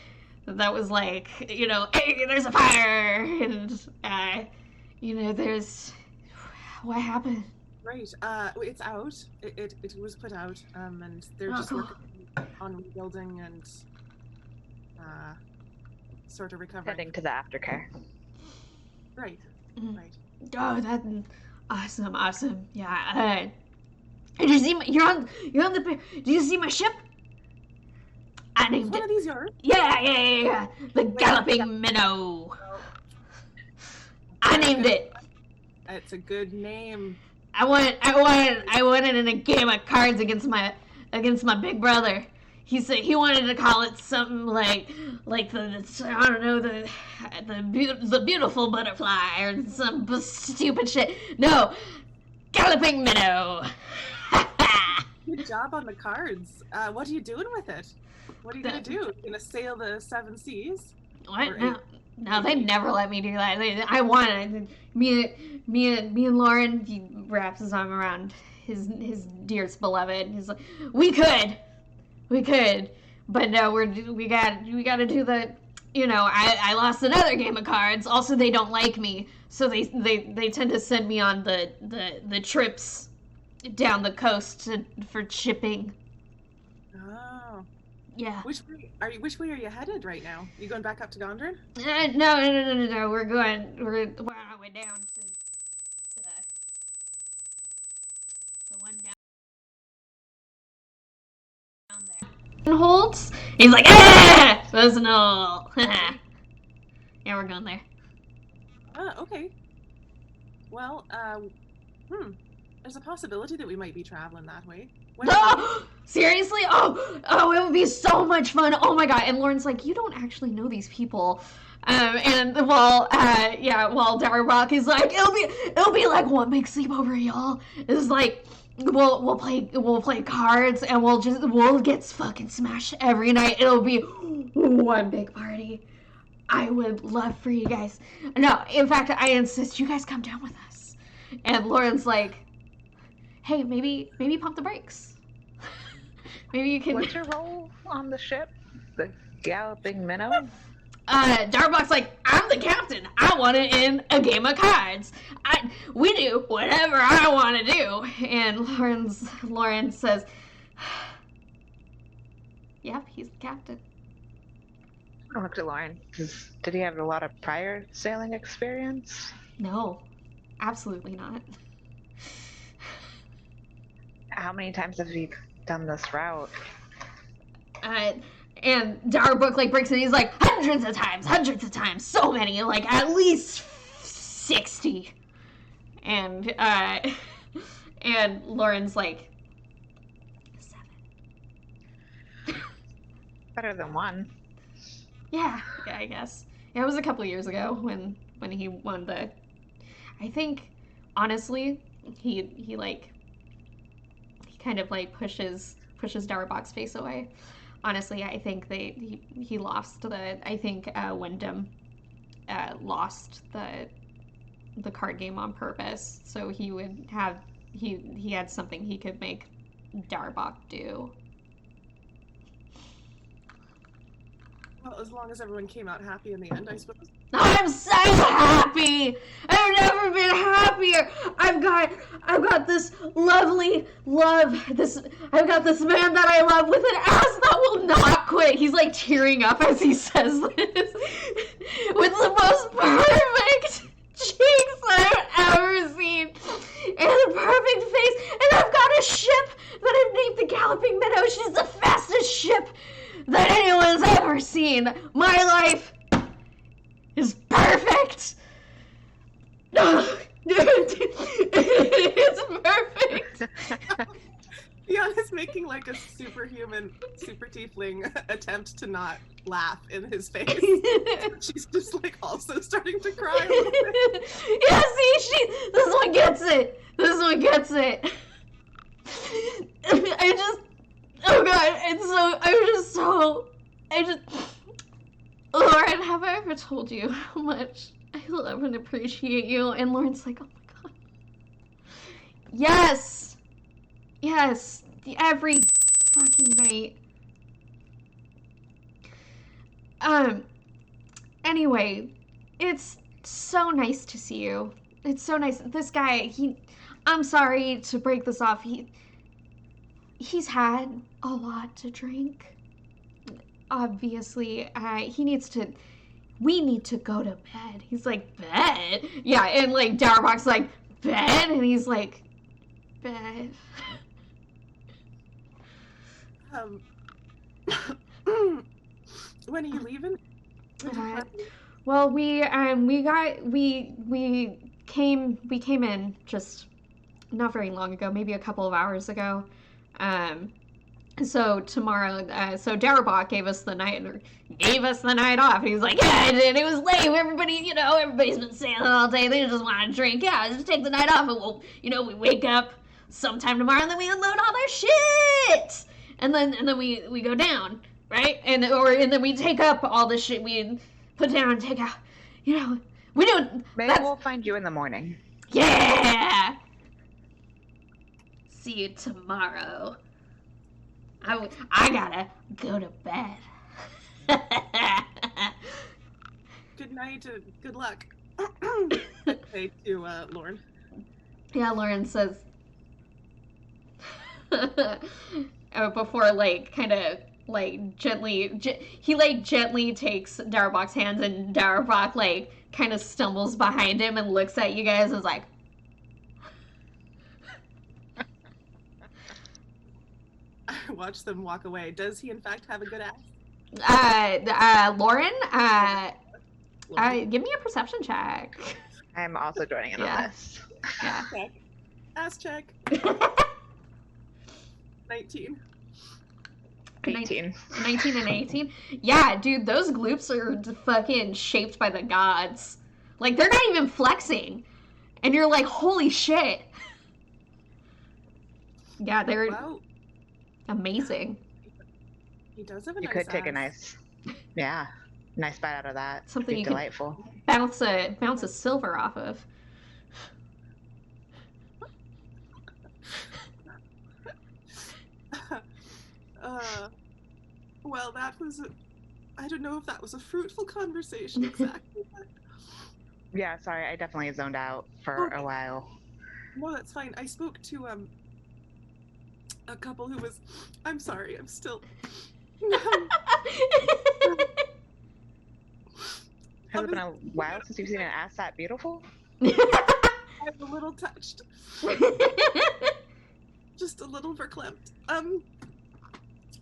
that was like, hey, there's a fire, and there's what happened. Right. It's out. It was put out. And they're just working on rebuilding and sort of recovering. Heading to the aftercare. Right. Mm-hmm. Right. Oh, that's awesome. Yeah. Did you see you're on the? Did you see my ship? I named one it. Of these yours? Yeah. The Galloping Minnow. I named it. It's a good name. I won it in a game of cards against my big brother. He said he wanted to call it something like the beautiful butterfly or some bullshit shit. No, Galloping Minnow. Good job on the cards. What are you doing with it? What are you gonna do? You gonna sail the 7 seas? What? No, they never let me do that. I wanted me and Lauren. He wraps his arm around his dearest beloved. He's like, we could, but no, we got to do the. I lost another game of cards. Also, they don't like me, so they tend to send me on the trips down the coast for shipping. Oh. Yeah. Which way are you headed right now? You going back up to Gondran? No. We're on our way down to the one down there. Holtz. He's like, personal. Yeah, we're going there. Okay. Well, there's a possibility that we might be traveling that way. Seriously? Oh, it would be so much fun. Oh my god. And Lauren's like, you don't actually know these people. While Darabrock is like, it'll be like one big sleepover, y'all. It's like we'll play cards and we'll get fucking smashed every night. It'll be one big party. I would love for you guys. No, in fact, I insist you guys come down with us. And Lauren's like, hey, maybe pump the brakes. Maybe you can. What's your role on the ship? The Galloping Minnow? Darabrock's like, I'm the captain. I want it in a game of cards. We do whatever I want to do. And Lauren says, yep, he's the captain. I looked at Lauren. Did he have a lot of prior sailing experience? No, absolutely not. How many times have you down this route. And Darbook like breaks in. He's like hundreds of times, so many, like at least 60. And Lauren's like 7. Better than 1. Yeah, I guess. Yeah, it was a couple years ago when he won the. I think, honestly, he kind of like pushes Darbok's face away. Honestly, I think he lost the. I think Wyndham lost the card game on purpose, so he would have he had something he could make Darbok do. Well, as long as everyone came out happy in the end, I suppose. I'm so happy! I've never been happier! I've got this lovely love. I've got this man that I love with an ass that will not quit. He's like tearing up as he says this. With the most perfect cheeks I've ever seen. And a perfect face. And I've got a ship that I've named the Galloping Minnow. She's the fastest ship that anyone's ever seen. My life is perfect. It's perfect. Fiona's making like a superhuman, super tiefling attempt to not laugh in his face. She's just like also starting to cry a little bit. Yeah, see, this one gets it. Oh God, Lauren, have I ever told you how much I love and appreciate you? And Lauren's like, oh my God. Yes, every fucking night. Anyway, it's so nice to see you. It's so nice. This guy, I'm sorry to break this off. He's had a lot to drink. Obviously, we need to go to bed. He's like, bed? Yeah, and like Darbok's like, bed? And he's like, bed. When are you leaving? Well, we came in just not very long ago, maybe a couple of hours ago. So tomorrow, Darbok gave us the night off. And he's like, yeah, I did. It was lame. Everybody's been sailing all day. They just want to drink. Yeah, just take the night off, and we wake up sometime tomorrow, and then we unload all their shit, and then we go down, right? And then we take up all the shit we put down and take out. We do. Maybe we'll find you in the morning. Yeah. See you tomorrow. I gotta go to bed. Good night and good luck. Say to Lauren. Yeah, Lauren says before gently takes Darbok's hands, and Darbok kind of stumbles behind him and looks at you guys and is like, I watch them walk away. Does he in fact have a good ass? Lauren, give me a perception check. I'm also joining in on this. Yeah. Check. Ass check. 19. 18. 19 and 18? Yeah, dude, those glutes are fucking shaped by the gods. Like, they're not even flexing. And you're like, holy shit. Yeah, they're amazing. He does have a you nice could take ass. a nice bite out of that. Something you delightful. could bounce a silver off of. Well, that was I don't know if that was a fruitful conversation exactly. But... Yeah, sorry, I definitely zoned out for a while. No, that's fine. I spoke to a couple who was. I'm sorry. I'm still. Has it been a while since you've seen an ass that beautiful? I'm a little touched. just a little verklempt.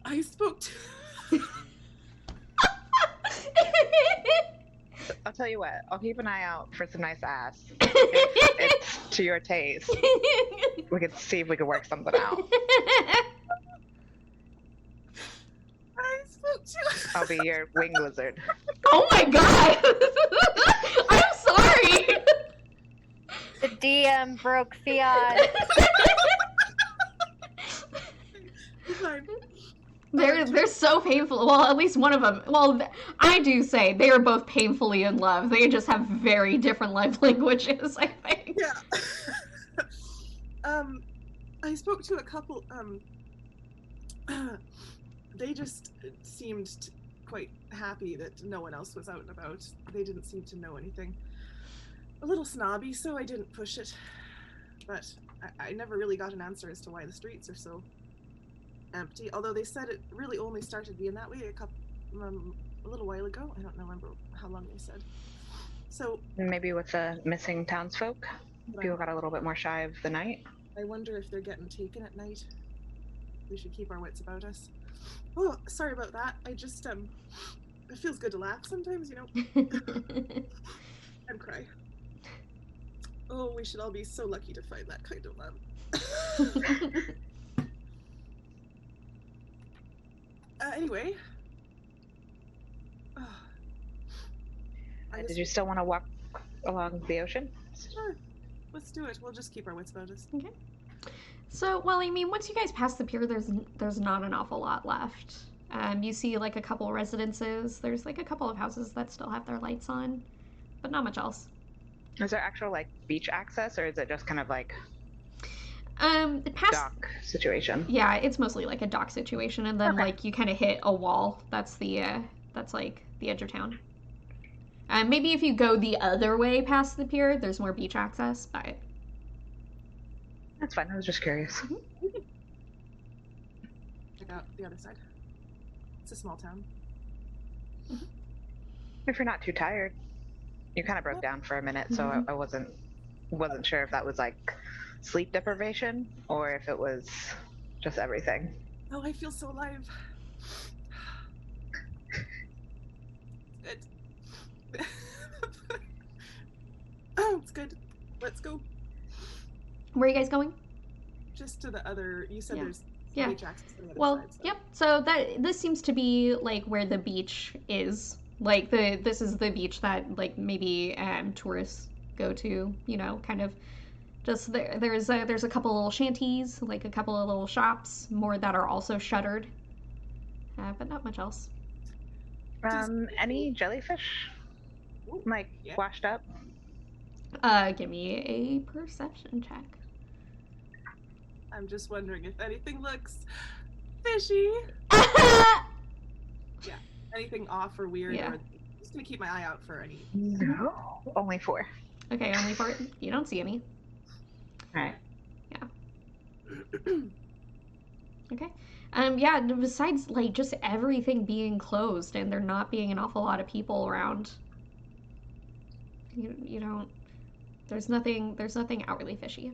I spoke to... I'll tell you what, I'll keep an eye out for some nice ass. If it's to your taste, we could see if we could work something out. I spoke to... I'll be your wing lizard. Oh my god! I'm sorry! The DM broke fiat. Fine. They're so painful. Well, at least one of them. Well, I do say they are both painfully in love. They just have very different love languages, I think. Yeah. I spoke to a couple. They just seemed quite happy that no one else was out and about. They didn't seem to know anything. A little snobby, so I didn't push it. But I never really got an answer as to why the streets are so empty. Although they said it really only started being that way a little while ago. I don't remember how long they said. So maybe with the missing townsfolk, people got a little bit more shy of the night. I wonder if they're getting taken at night. We should keep our wits about us. Oh, sorry about that. I just it feels good to laugh sometimes, you know. And cry. Oh, we should all be so lucky to find that kind of love. Anyway. Did you still want to walk along the ocean? Sure. Let's do it. We'll just keep our wits about us. Okay. So, well, I mean, once you guys pass the pier, there's not an awful lot left. You see, like, a couple residences. There's, like, a couple of houses that still have their lights on, but not much else. Is there actual, like, beach access, or is it just kind of like past dock situation? Yeah, it's mostly like a dock situation, and then like you kind of hit a wall. That's like the edge of town. Maybe if you go the other way past the pier, there's more beach access, but that's fine. I was just curious. Check out the other side. It's a small town. If you're not too tired. You kind of broke down for a minute, so I wasn't sure if that was like sleep deprivation or if it was just everything. Oh, I feel so alive. Good. Oh, it's good. Let's go. Where are you guys going? Just to the other. You said there's beach access to the other side. So. Yep. So this seems to be like where the beach is. Like this is the beach that like maybe tourists go to. You know, kind of. Just there's a couple little shanties, like a couple of little shops, more that are also shuttered, but not much else. Any jellyfish, like washed up? Give me a perception check. I'm just wondering if anything looks fishy. Yeah, anything off or weird. Yeah. Or just gonna keep my eye out for any. No, only 4. Okay, only 4. You don't see any. All right. Yeah. Okay. Yeah, besides like just everything being closed and there not being an awful lot of people around, you don't. There's nothing outwardly fishy.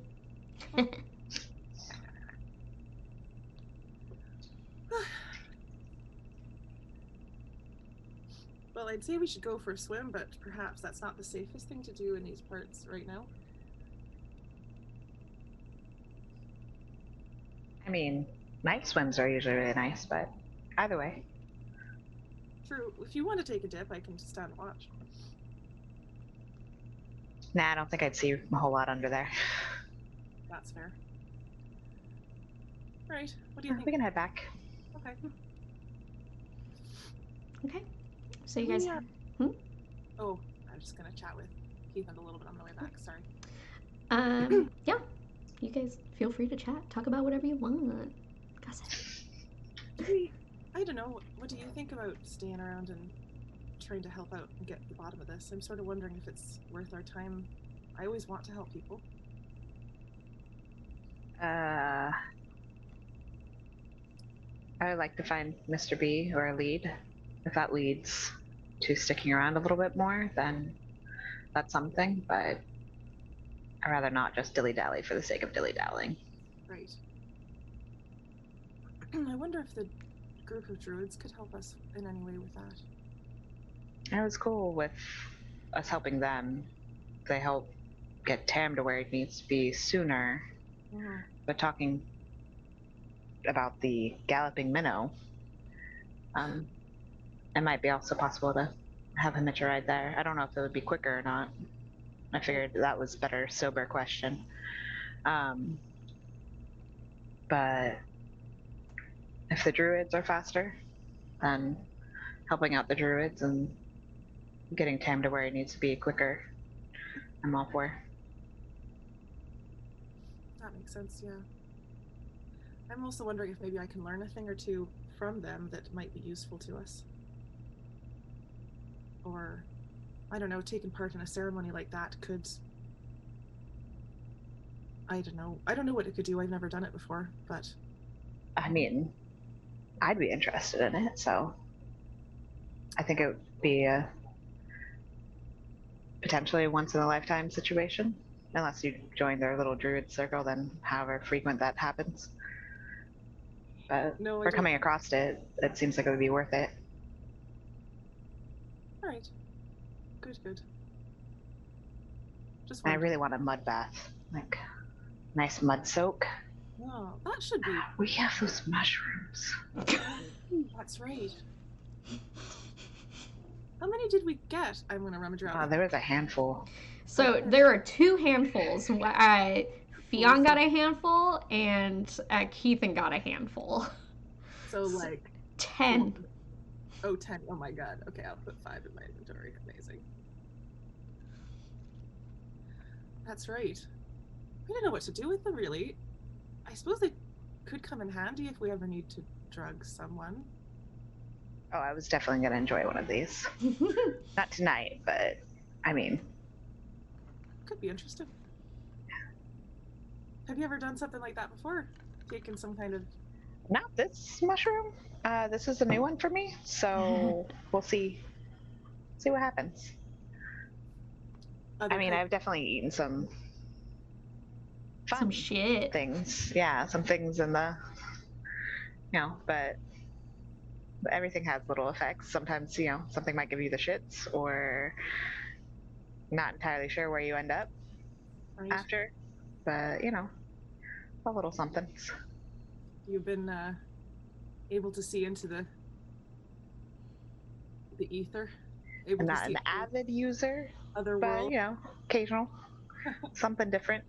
Well, I'd say we should go for a swim, but perhaps that's not the safest thing to do in these parts right now. I mean, night swims are usually really nice, but either way. True. If you want to take a dip, I can just stand and watch. Nah, I don't think I'd see a whole lot under there. That's fair. Right. What do you think? We can head back. Okay. Okay. So you guys. Oh, I'm just gonna chat with Ethan a little bit on the way back. Sorry. Yeah. You guys feel free to chat. Talk about whatever you want. Gossip. I don't know. What do you think about staying around and trying to help out and get to the bottom of this? I'm sort of wondering if it's worth our time. I always want to help people. I would like to find Mr. B or a lead. If that leads to sticking around a little bit more, then that's something, but I'd rather not just dilly-dally for the sake of dilly-dallying. Right. I wonder if the group of druids could help us in any way with that. I was cool with us helping them. They help get Tam to where it needs to be sooner. Mm-hmm. But talking about the galloping minnow, it might be also possible to have him hitch a ride there. I don't know if it would be quicker or not. I figured that was a better sober question. But if the druids are faster, then helping out the druids and getting Tam to where he needs to be quicker, I'm all for. That makes sense, yeah. I'm also wondering if maybe I can learn a thing or two from them that might be useful to us. Or, I don't know, taking part in a ceremony like that could... I don't know what it could do. I've never done it before, but... I mean, I'd be interested in it, so I think it would be a potentially once in a lifetime situation. Unless you join their little druid circle, then however frequent that happens. But no, for coming across it, it seems like it would be worth it. All right. Good. Just I really want a mud bath, like nice mud soak. Oh, that should be. We have those mushrooms. That's right. How many did we get? I'm gonna rummage around. There was a handful. So there are 2 handfuls. Fionn got a handful, and Keithan got a handful. So like 10. Oh, 10. Oh my god. Okay, I'll put 5 in my inventory. Amazing. That's right. We don't know what to do with them, really. I suppose they could come in handy if we ever need to drug someone. Oh, I was definitely going to enjoy one of these. Not tonight, but I mean... Could be interesting. Have you ever done something like that before? Taken some kind of... Not this mushroom. This is a new one for me, so we'll see. See what happens. I mean, I've definitely eaten some fun some shit things. Yeah, some things in the, but everything has little effects. Sometimes, something might give you the shits, or not entirely sure where you end up after, but a little somethings. You've been able to see into the ether. I'm not an avid user, other but world. Occasional, something different.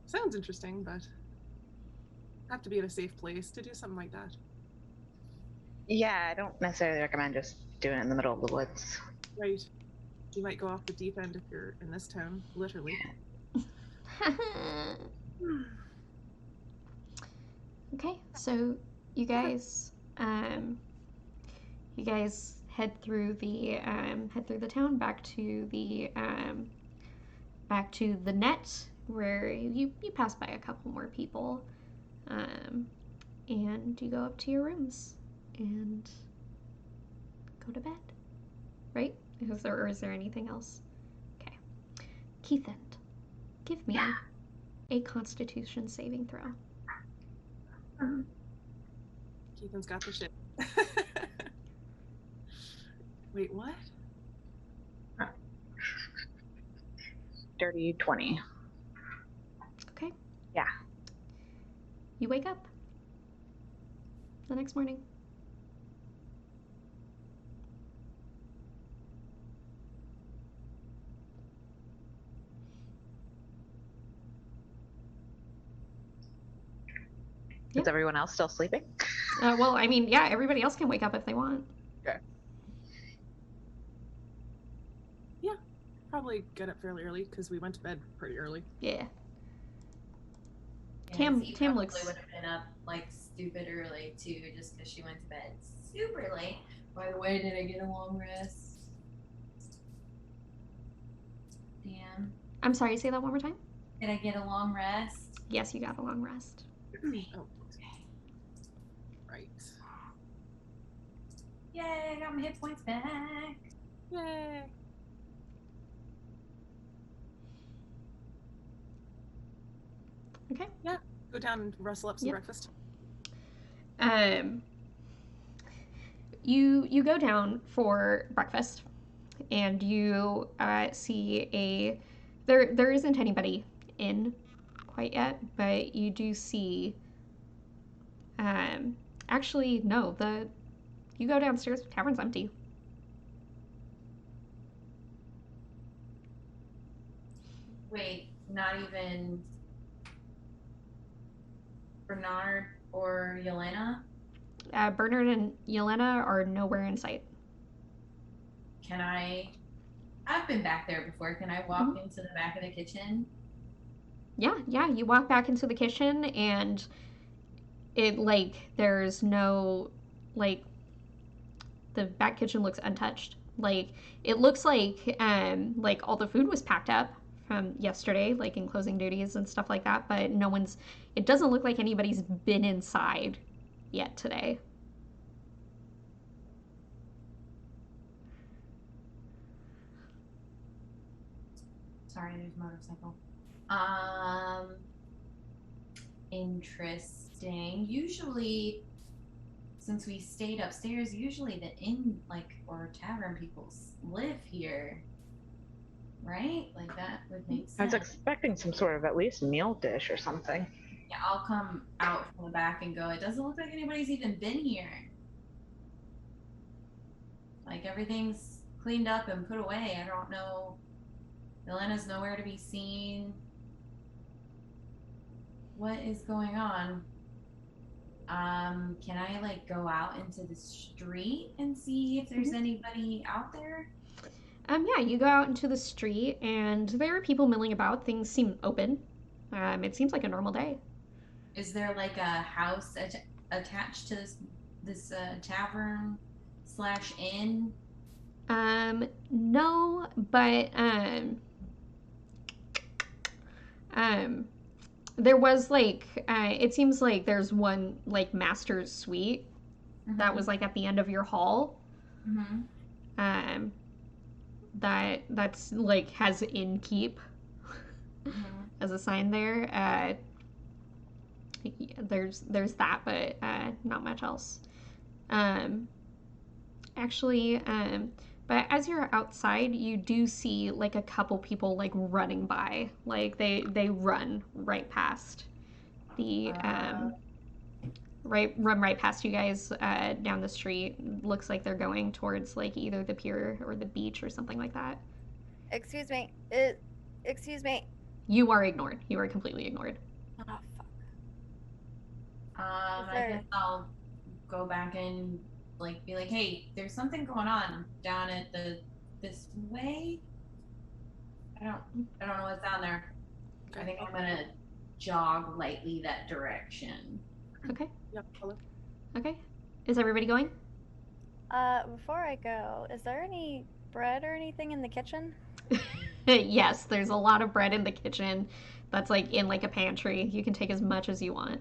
Sounds interesting, but have to be in a safe place to do something like that. Yeah, I don't necessarily recommend just doing it in the middle of the woods. Right. You might go off the deep end if you're in this town, literally. Okay, so you guys head through the town back to the net, where you pass by a couple more people, and you go up to your rooms and go to bed, right? Is there anything else? Okay, Keithan, give me a Constitution saving throw. Keithan's got the shit. Wait, what? Dirty 20. Okay. Yeah. You wake up the next morning. Is everyone else still sleeping? Well, I mean, yeah, everybody else can wake up if they want. Okay. Yeah, probably get up fairly early because we went to bed pretty early. Yeah. Tam looks would have been up like stupid early too, just because she went to bed super late. By the way, did I get a long rest? Damn. I'm sorry, say that one more time. Did I get a long rest? Yes, you got a long rest. Oh, okay. Right. Yay, I got my hit points back. Yay. Okay. Yeah. Go down and rustle up some breakfast. You go down for breakfast, and you see there isn't anybody in quite yet, but you do see. Actually, no. You go downstairs. Tavern's empty. Wait, not even Bernard or Yelena? Bernard and Yelena are nowhere in sight. I've been back there before. Can I walk into the back of the kitchen? Yeah. You walk back into the kitchen, and there's no, the back kitchen looks untouched. It looks like all the food was packed up from yesterday, in closing duties and stuff like that, but it doesn't look like anybody's been inside yet today. Sorry, there's a motorcycle. Interesting. Usually, since we stayed upstairs, usually the inn, or tavern people live here. Right? That would make sense. I was expecting some sort of at least meal dish or something. Yeah, I'll come out from the back and go, it doesn't look like anybody's even been here. Everything's cleaned up and put away. I don't know. Yelena's nowhere to be seen. What is going on? Can I go out into the street and see if there's anybody out there? Yeah, you go out into the street, and there are people milling about. Things seem open. It seems like a normal day. Is there a house attached to this tavern / inn? No, but there was it seems like there's one master's suite that was at the end of your hall. That's has innkeep as a sign there. There's that, but not much else. Actually, but as you're outside, you do see a couple people running by. They run right past the run right past you guys down the street. Looks like they're going towards either the pier or the beach or something like that. Excuse me. Excuse me. You are ignored. You are completely ignored. Oh, fuck. I guess I'll go back and be hey, there's something going on down at this way. I don't know what's down there. I think I'm gonna jog lightly that direction. Okay. Yep. Okay. Is everybody going? Before I go, is there any bread or anything in the kitchen? Yes, there's a lot of bread in the kitchen. That's in a pantry. You can take as much as you want.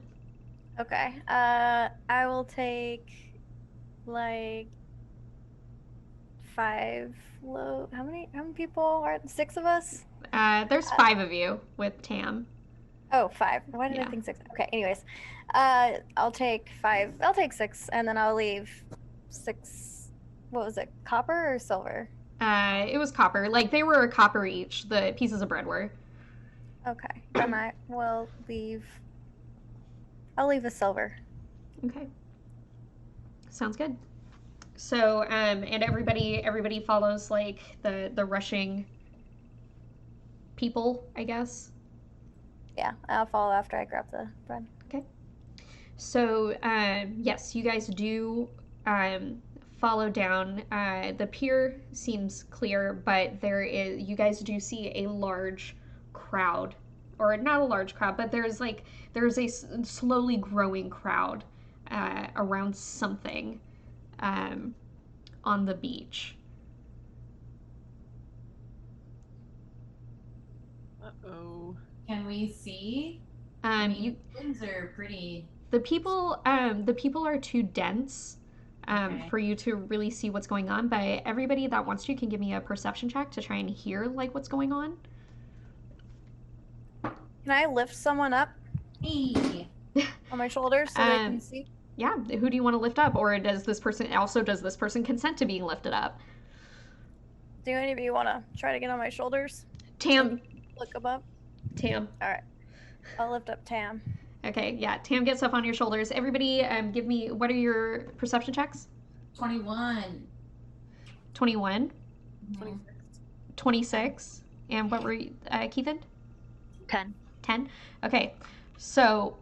Okay. I will take 5 low. How many people are 6 of us? There's 5 of you with Tam. Oh, 5. Why did I think 6? Okay, anyways. I'll take 5. I'll take 6, and then I'll leave 6. What was it? Copper or silver? It was copper. They were a copper each. The pieces of bread were. Okay. And I will leave. I'll leave a silver. Okay. Sounds good. So, and everybody follows the rushing people, I guess. Yeah, I'll follow after I grab the bread. Okay. So, yes, you guys do follow down. The pier seems clear, but you guys do see a large crowd, or not a large crowd, but there's a slowly growing crowd around something on the beach. Uh-oh. Can we see? Things are pretty. The people are too dense for you to really see what's going on. But everybody that wants to can give me a perception check to try and hear what's going on. Can I lift someone up? Hey. On my shoulders so they can see. Yeah, who do you want to lift up? Or does this person consent to being lifted up? Do any of you want to try to get on my shoulders? Tam. Look above. Tam. All right. I'll lift up Tam. Okay, yeah. Tam gets up on your shoulders. Everybody, give me, what are your perception checks? 21. 21? 26. 26. And what were you, Keithan? 10. 10? Okay. So,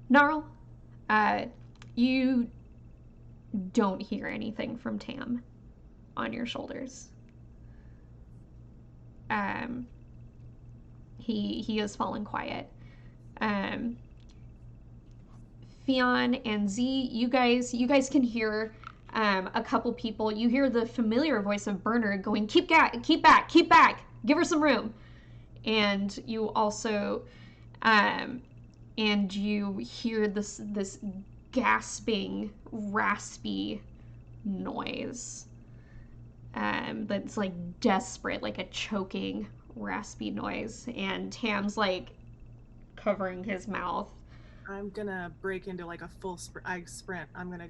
Gnarl, you don't hear anything from Tam on your shoulders. He has fallen quiet. Fionn and Z, you guys can hear a couple people. You hear the familiar voice of Bernard going, keep back, give her some room. And you also, and you hear this gasping, raspy noise. That's like desperate, like a choking, raspy noise. And Tam's like covering his mouth. I'm gonna break into like a full sprint. I'm gonna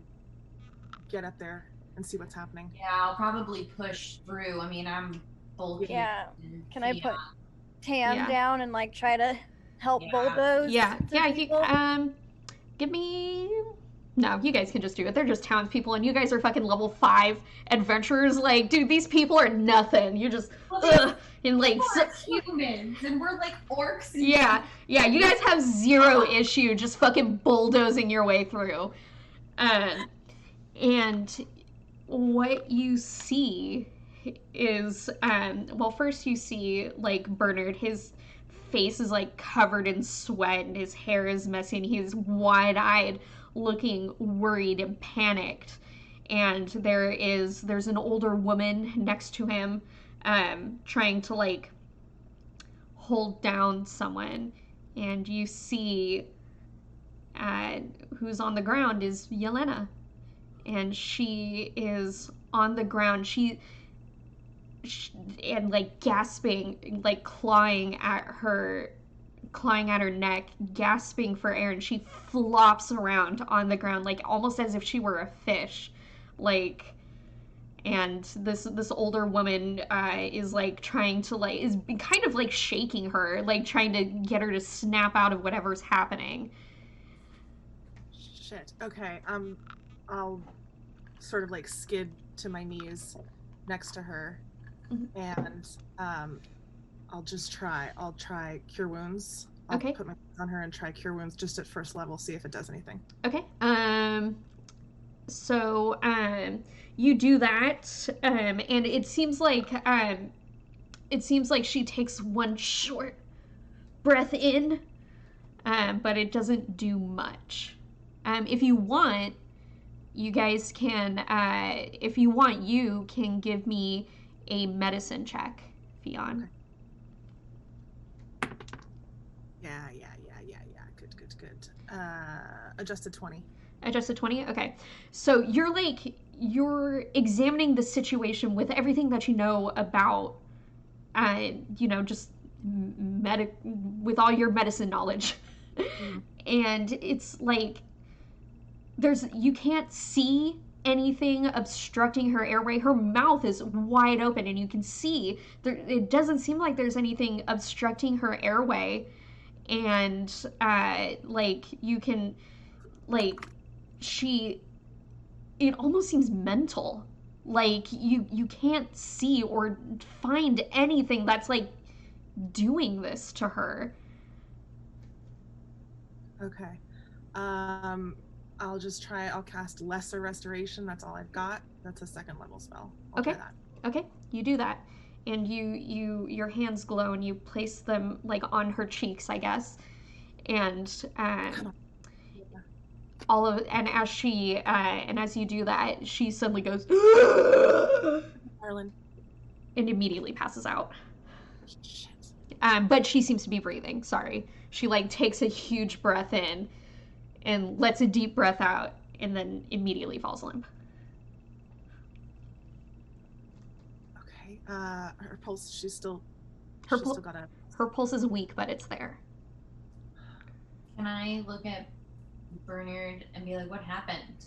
get up there and see what's happening. Yeah, I'll probably push through. I mean, I'm bulky. Yeah. Can I put Tam down and like try to help bulldoze? Yeah. Give me. No, you guys can just do it. They're just townspeople, and you guys are fucking level 5 adventurers. Like, dude, these people are nothing. You just, and like, humans, and we're like orcs. Yeah, you guys have zero issue just fucking bulldozing your way through. And what you see is, well, first you see, like, Bernard, his face is, like, covered in sweat, and his hair is messy, and he's wide-eyed, looking worried and panicked. And there's an older woman next to him, trying to, like, hold down someone. And you see who's on the ground is Yelena. And she is on the ground. She and like gasping, like clawing at her neck, gasping for air, and she flops around on the ground, like almost as if she were a fish, like. And this older woman is like trying to is kind of like shaking her, like trying to get her to snap out of whatever's happening. Shit. Okay. I'll sort of like skid to my knees next to her, and I'll try Cure Wounds. I'll put my hands on her and try Cure Wounds just at first level, see if it does anything. Okay. So you do that, and it seems like she takes one short breath in, but it doesn't do much. If you want, you guys can. You can give me a medicine check, Fionn. Okay. Yeah. Good. Adjusted 20. Adjusted 20? Okay. So you're examining the situation with everything that you know about, just with all your medicine knowledge. And it's like, you can't see anything obstructing her airway. Her mouth is wide open, and you can see it doesn't seem like there's anything obstructing her airway. And you can it almost seems mental. Like you can't see or find anything that's like doing this to her. Okay. I'll cast Lesser Restoration. That's all I've got. That's a 2nd level spell. I'll try that. Okay, you do that. And your hands glow, and you place them like on her cheeks, I guess. And as you do that, she suddenly goes Harlan. And immediately passes out. Shit. But she seems to be breathing. Sorry. She like takes a huge breath in and lets a deep breath out, and then immediately falls limp. Okay. Her pulse, she's still Her, She's still got a... her pulse is weak, but it's there. Can I look at Bernard and be like, what happened?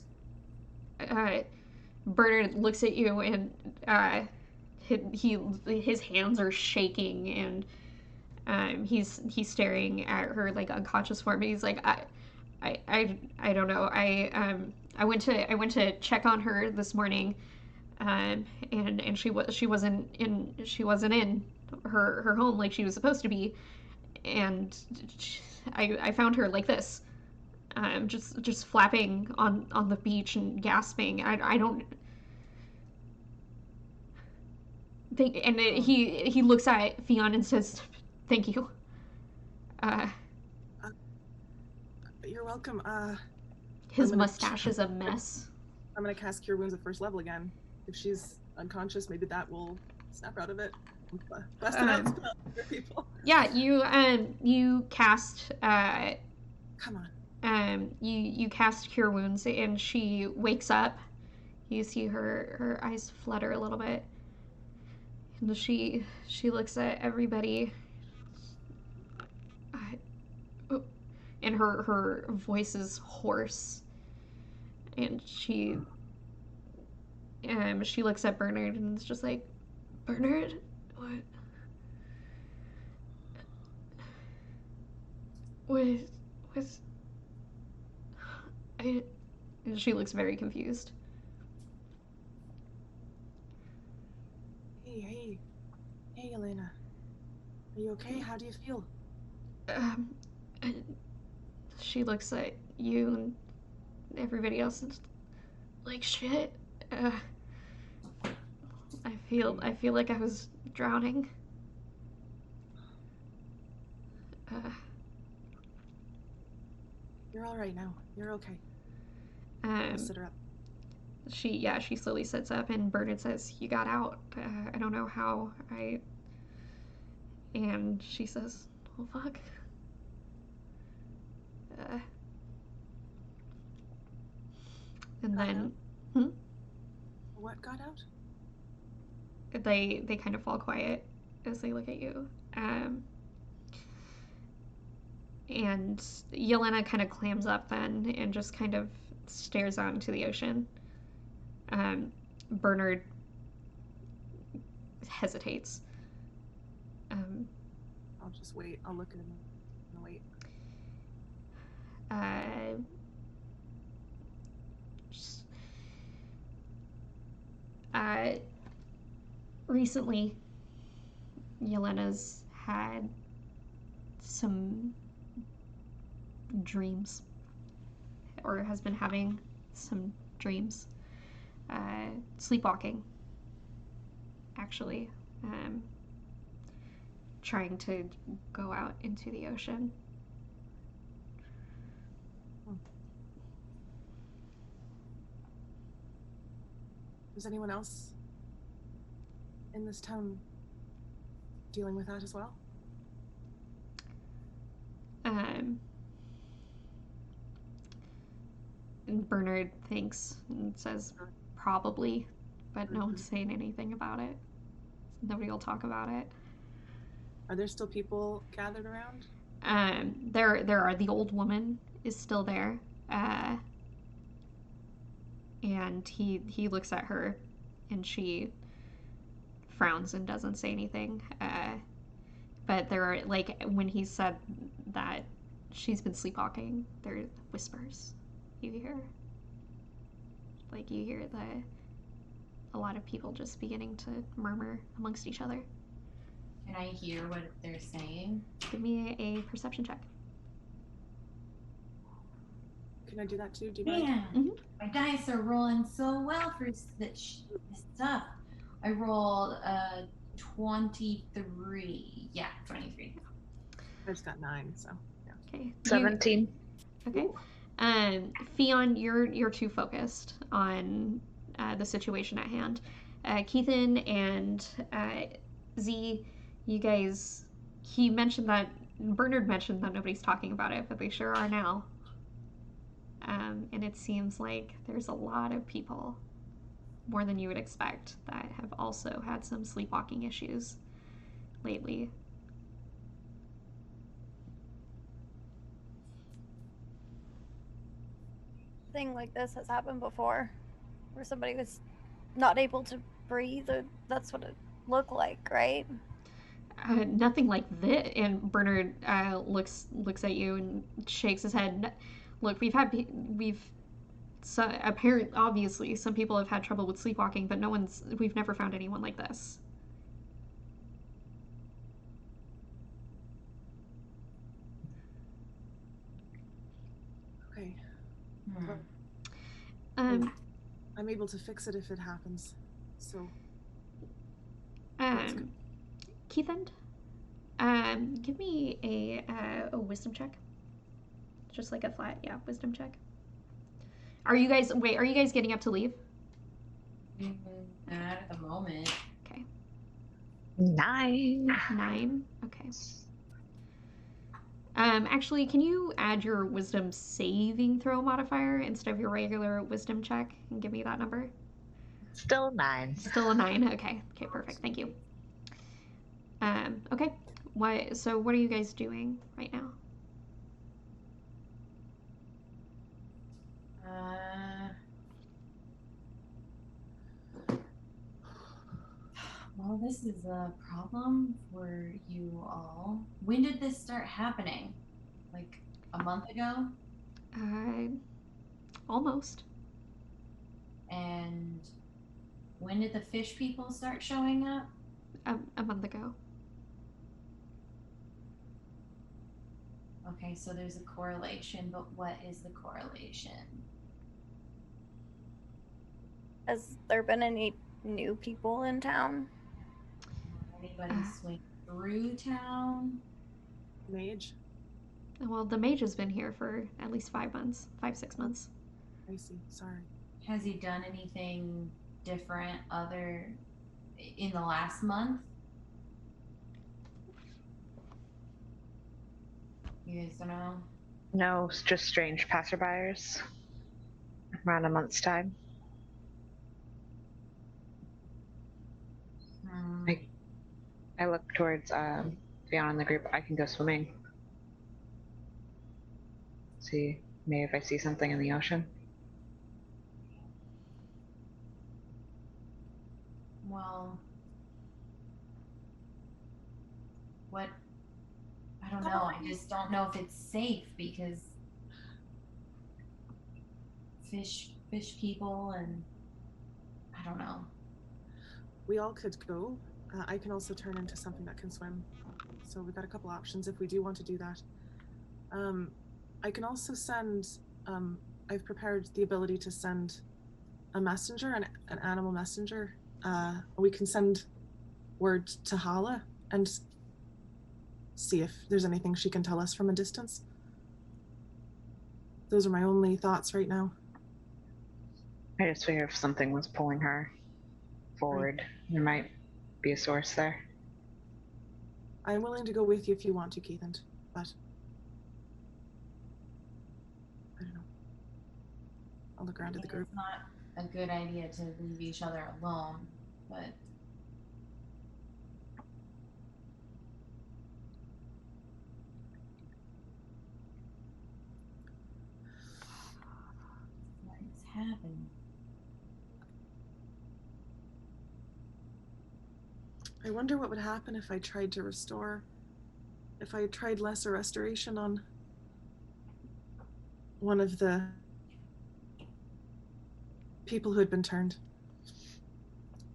Bernard looks at you and his hands are shaking and he's staring at her like unconscious form. And he's like, I don't know. I went to check on her this morning, and she wasn't in her home like she was supposed to be, and I found her like this, just flapping on the beach and gasping. I don't think. And he looks at Fionn and says, "Thank you." You're welcome. His mustache is a mess. I'm gonna cast Cure Wounds at first level again. If she's unconscious, maybe that will snap her out of it. Busting out spells for people. Yeah, you cast. Come on. You cast Cure Wounds, and she wakes up. You see her eyes flutter a little bit, and she looks at everybody. And her voice is hoarse, and she looks at Bernard and is just like, Bernard, what and she looks very confused. Hey, Elena. Are you okay? How do you feel? She looks at you and everybody else and like, shit. I feel like I was drowning. You're all right now. You're okay. Sit her up. She slowly sits up, and Bernard says, "You got out. I don't know how. And she says, "Oh fuck." And then, What got out? They kind of fall quiet as they look at you. And Yelena kind of clams up then and just kind of stares out into the ocean. Bernard hesitates. I'll just wait. I'll look at him and wait. Recently, Yelena's had some dreams, or has been having some dreams. Sleepwalking, actually. Trying to go out into the ocean. Is anyone else in this town dealing with that as well? And Bernard thinks and says probably, but no one's saying anything about it. Nobody will talk about it. Are there still people gathered around? There are. The old woman is still there. And he looks at her, and she frowns and doesn't say anything. But there are, like, when he said that she's been sleepwalking, there are whispers you hear. Like, you hear a lot of people just beginning to murmur amongst each other. Can I hear what they're saying? Give me a perception check. Can I do that too? Do you mind? Man, my dice are rolling so well for this stuff. I rolled a 23. Yeah, 23. I just got 9, so yeah. Okay. 17. Okay. Fionn, you're too focused on the situation at hand. Keithan and Z, you guys, Bernard mentioned that nobody's talking about it, but they sure are now. And it seems like there's a lot of people, more than you would expect, that have also had some sleepwalking issues lately. thing like this has happened before, where somebody was not able to breathe. Or that's what it looked like, right? Nothing like this. And Bernard looks at you and shakes his head. Look, obviously some people have had trouble with sleepwalking, but we've never found anyone like this. Okay. Um, I'm able to fix it if it happens. So. Keithan, give me a wisdom check. Just like a flat, wisdom check. Are you guys getting up to leave? Not at the moment. Okay. 9. 9? Okay. Actually, can you add your wisdom saving throw modifier instead of your regular wisdom check and give me that number? Still 9. Still a 9? Okay. Okay, perfect. Thank you. Okay. So what are you guys doing right now? Well, this is a problem for you all. When did this start happening? Like a month ago? Almost. And when did the fish people start showing up? A month ago. Okay, so there's a correlation, but what is the correlation? Has there been any new people in town? Anybody swing through town? Mage? Well, the mage has been here for at least 5 months, 6 months. I see. Sorry. Has he done anything different other in the last month? You guys don't know? No, it's just strange passerbyers. Around a month's time. I look towards Fiona in the group. I can go swimming. See, maybe if I see something in the ocean. Well, what? I don't know. I just don't know if it's safe because fish people and I don't know. We all could go. I can also turn into something that can swim. So we've got a couple options if we do want to do that. I can also send, I've prepared the ability to send a messenger, an animal messenger. We can send word to Hala and see if there's anything she can tell us from a distance. Those are my only thoughts right now. I just figure if something was pulling her forward, there might be a source there. I'm willing to go with you if you want to, Keithan, but I don't know. I'll look around at the group. It's not a good idea to leave each other alone, but what is happening? I wonder what would happen if I tried to restore, if I tried lesser restoration on one of the people who had been turned,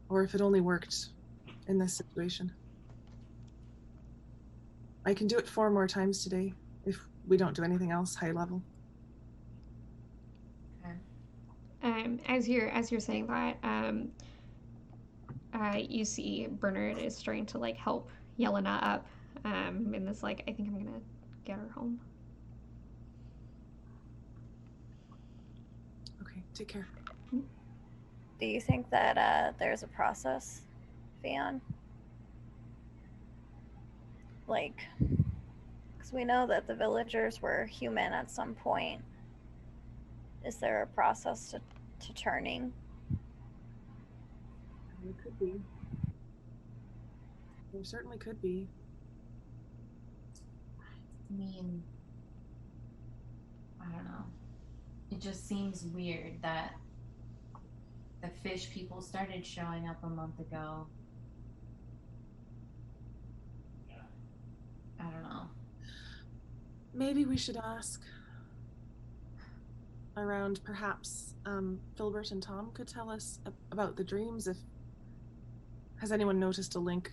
or if it only worked in this situation. I can do it 4 more times today if we don't do anything else high level. Okay. As you're saying that, you see Bernard is starting to like help Yelena up, and this like I think I'm gonna get her home. Okay, take care. Do you think that there's a process, Fionn? Like, because we know that the villagers were human at some point. Is there a process to turning? There could be. There certainly could be. I mean, I don't know. it just seems weird that the fish people started showing up a month ago. I don't know. Maybe we should ask around. Perhaps Filbert and Tom could tell us about the dreams. Has anyone noticed a link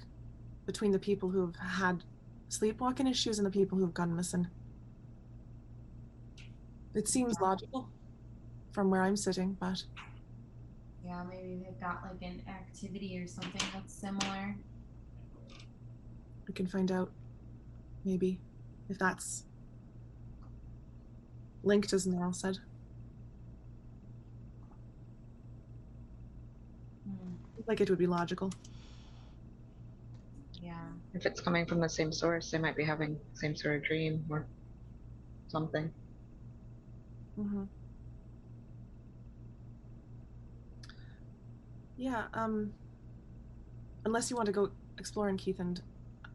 between the people who have had sleepwalking issues and the people who have gone missing? It seems logical from where I'm sitting, but Yeah, maybe they've got like an activity or something that's similar. we can find out, maybe, if that's linked, as Nell said. Like it would be logical. Yeah. If it's coming from the same source, they might be having the same sort of dream or something. Mm-hmm. Yeah, unless you want to go exploring, Keith, and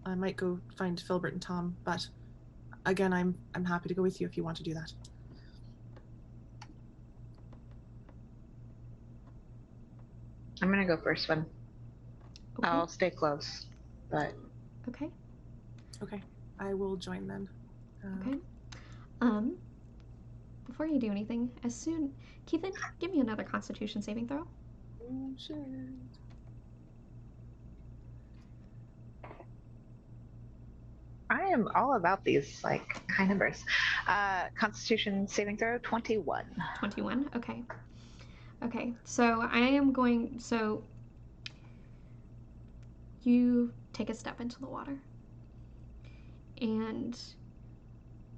I might go find Filbert and Tom, but again, I'm happy to go with you if you want to do that. I'm gonna go first one. Okay. I'll stay close, but Okay. Okay, I will join then. Okay. Before you do anything, Keithan, give me another Constitution saving throw. Oh, shit. I am all about these like high numbers. Constitution saving throw 21. 21. Okay. Okay. So I am going. So you take a step into the water, and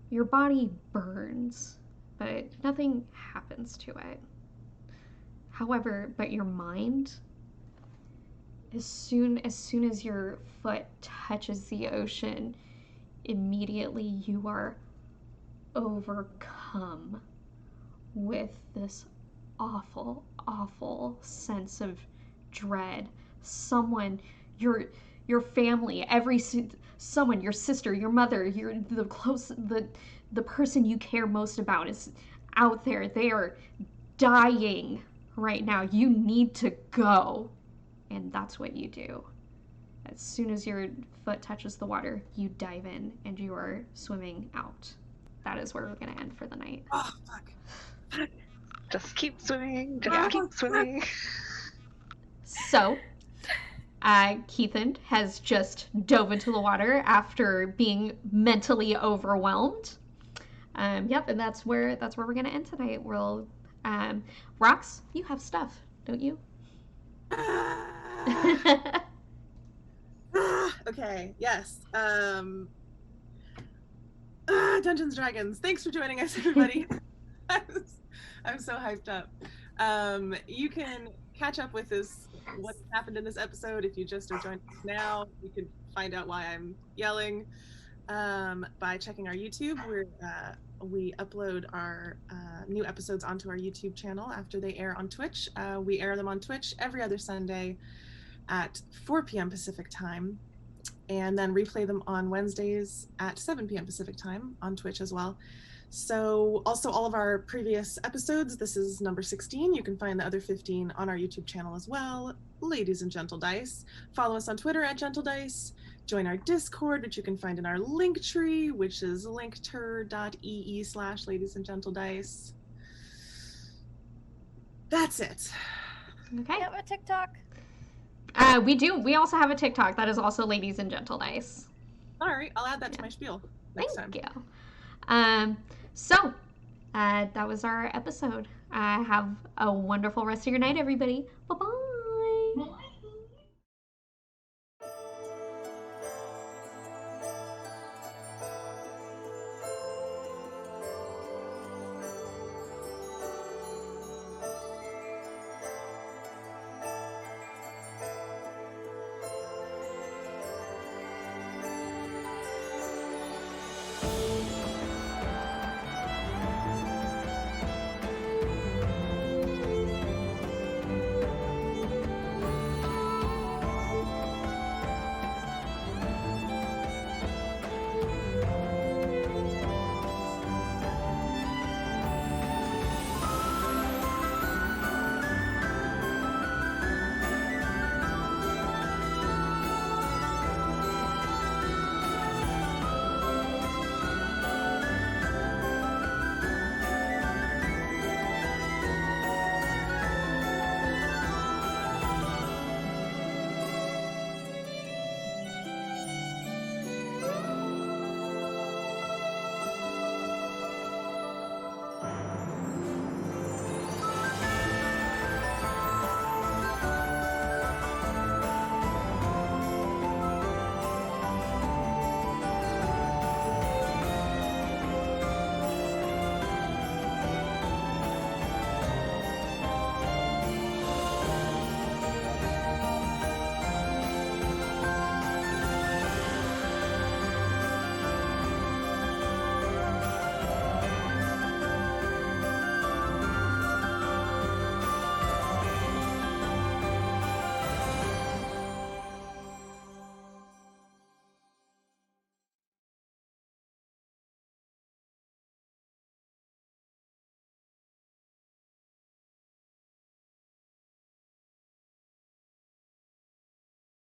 your body burns, but nothing happens to it. However, but your mind, as soon as your foot touches the ocean, immediately you are overcome with this awful, awful sense of dread. Someone, your family, someone, your sister, your mother, the person you care most about is out there. They are dying right now. You need to go. And that's what you do. As soon as your foot touches the water, you dive in and you are swimming out. That is where we're going to end for the night. Oh, fuck. Just keep swimming. Just keep swimming. So, Keithan has just dove into the water after being mentally overwhelmed. Yep, and that's where we're going to end tonight. We'll, Rox, you have stuff, don't you? Okay, yes. Dungeons & Dragons. Thanks for joining us, everybody. I'm so hyped up. You can catch up with what happened in this episode if you just are joining us now. You can find out why I'm yelling by checking our YouTube. We upload our new episodes onto our YouTube channel after they air on Twitch. We air them on Twitch every other Sunday at 4 p.m. Pacific time, and then replay them on Wednesdays at 7 p.m. Pacific time on Twitch as well. So also all of our previous episodes, this is number 16. You can find the other 15 on our YouTube channel as well. Ladies and Gentledice. Follow us on Twitter at Gentledice. Join our Discord, which you can find in our link tree, which is linkter.ee/Ladies and Gentledice. That's it. Okay. You have a TikTok? We do. We also have a TikTok that is also Ladies and Gentledice. All right, I'll add that to my spiel next time. Thank you. So, that was our episode. Have a wonderful rest of your night, everybody. Bye-bye.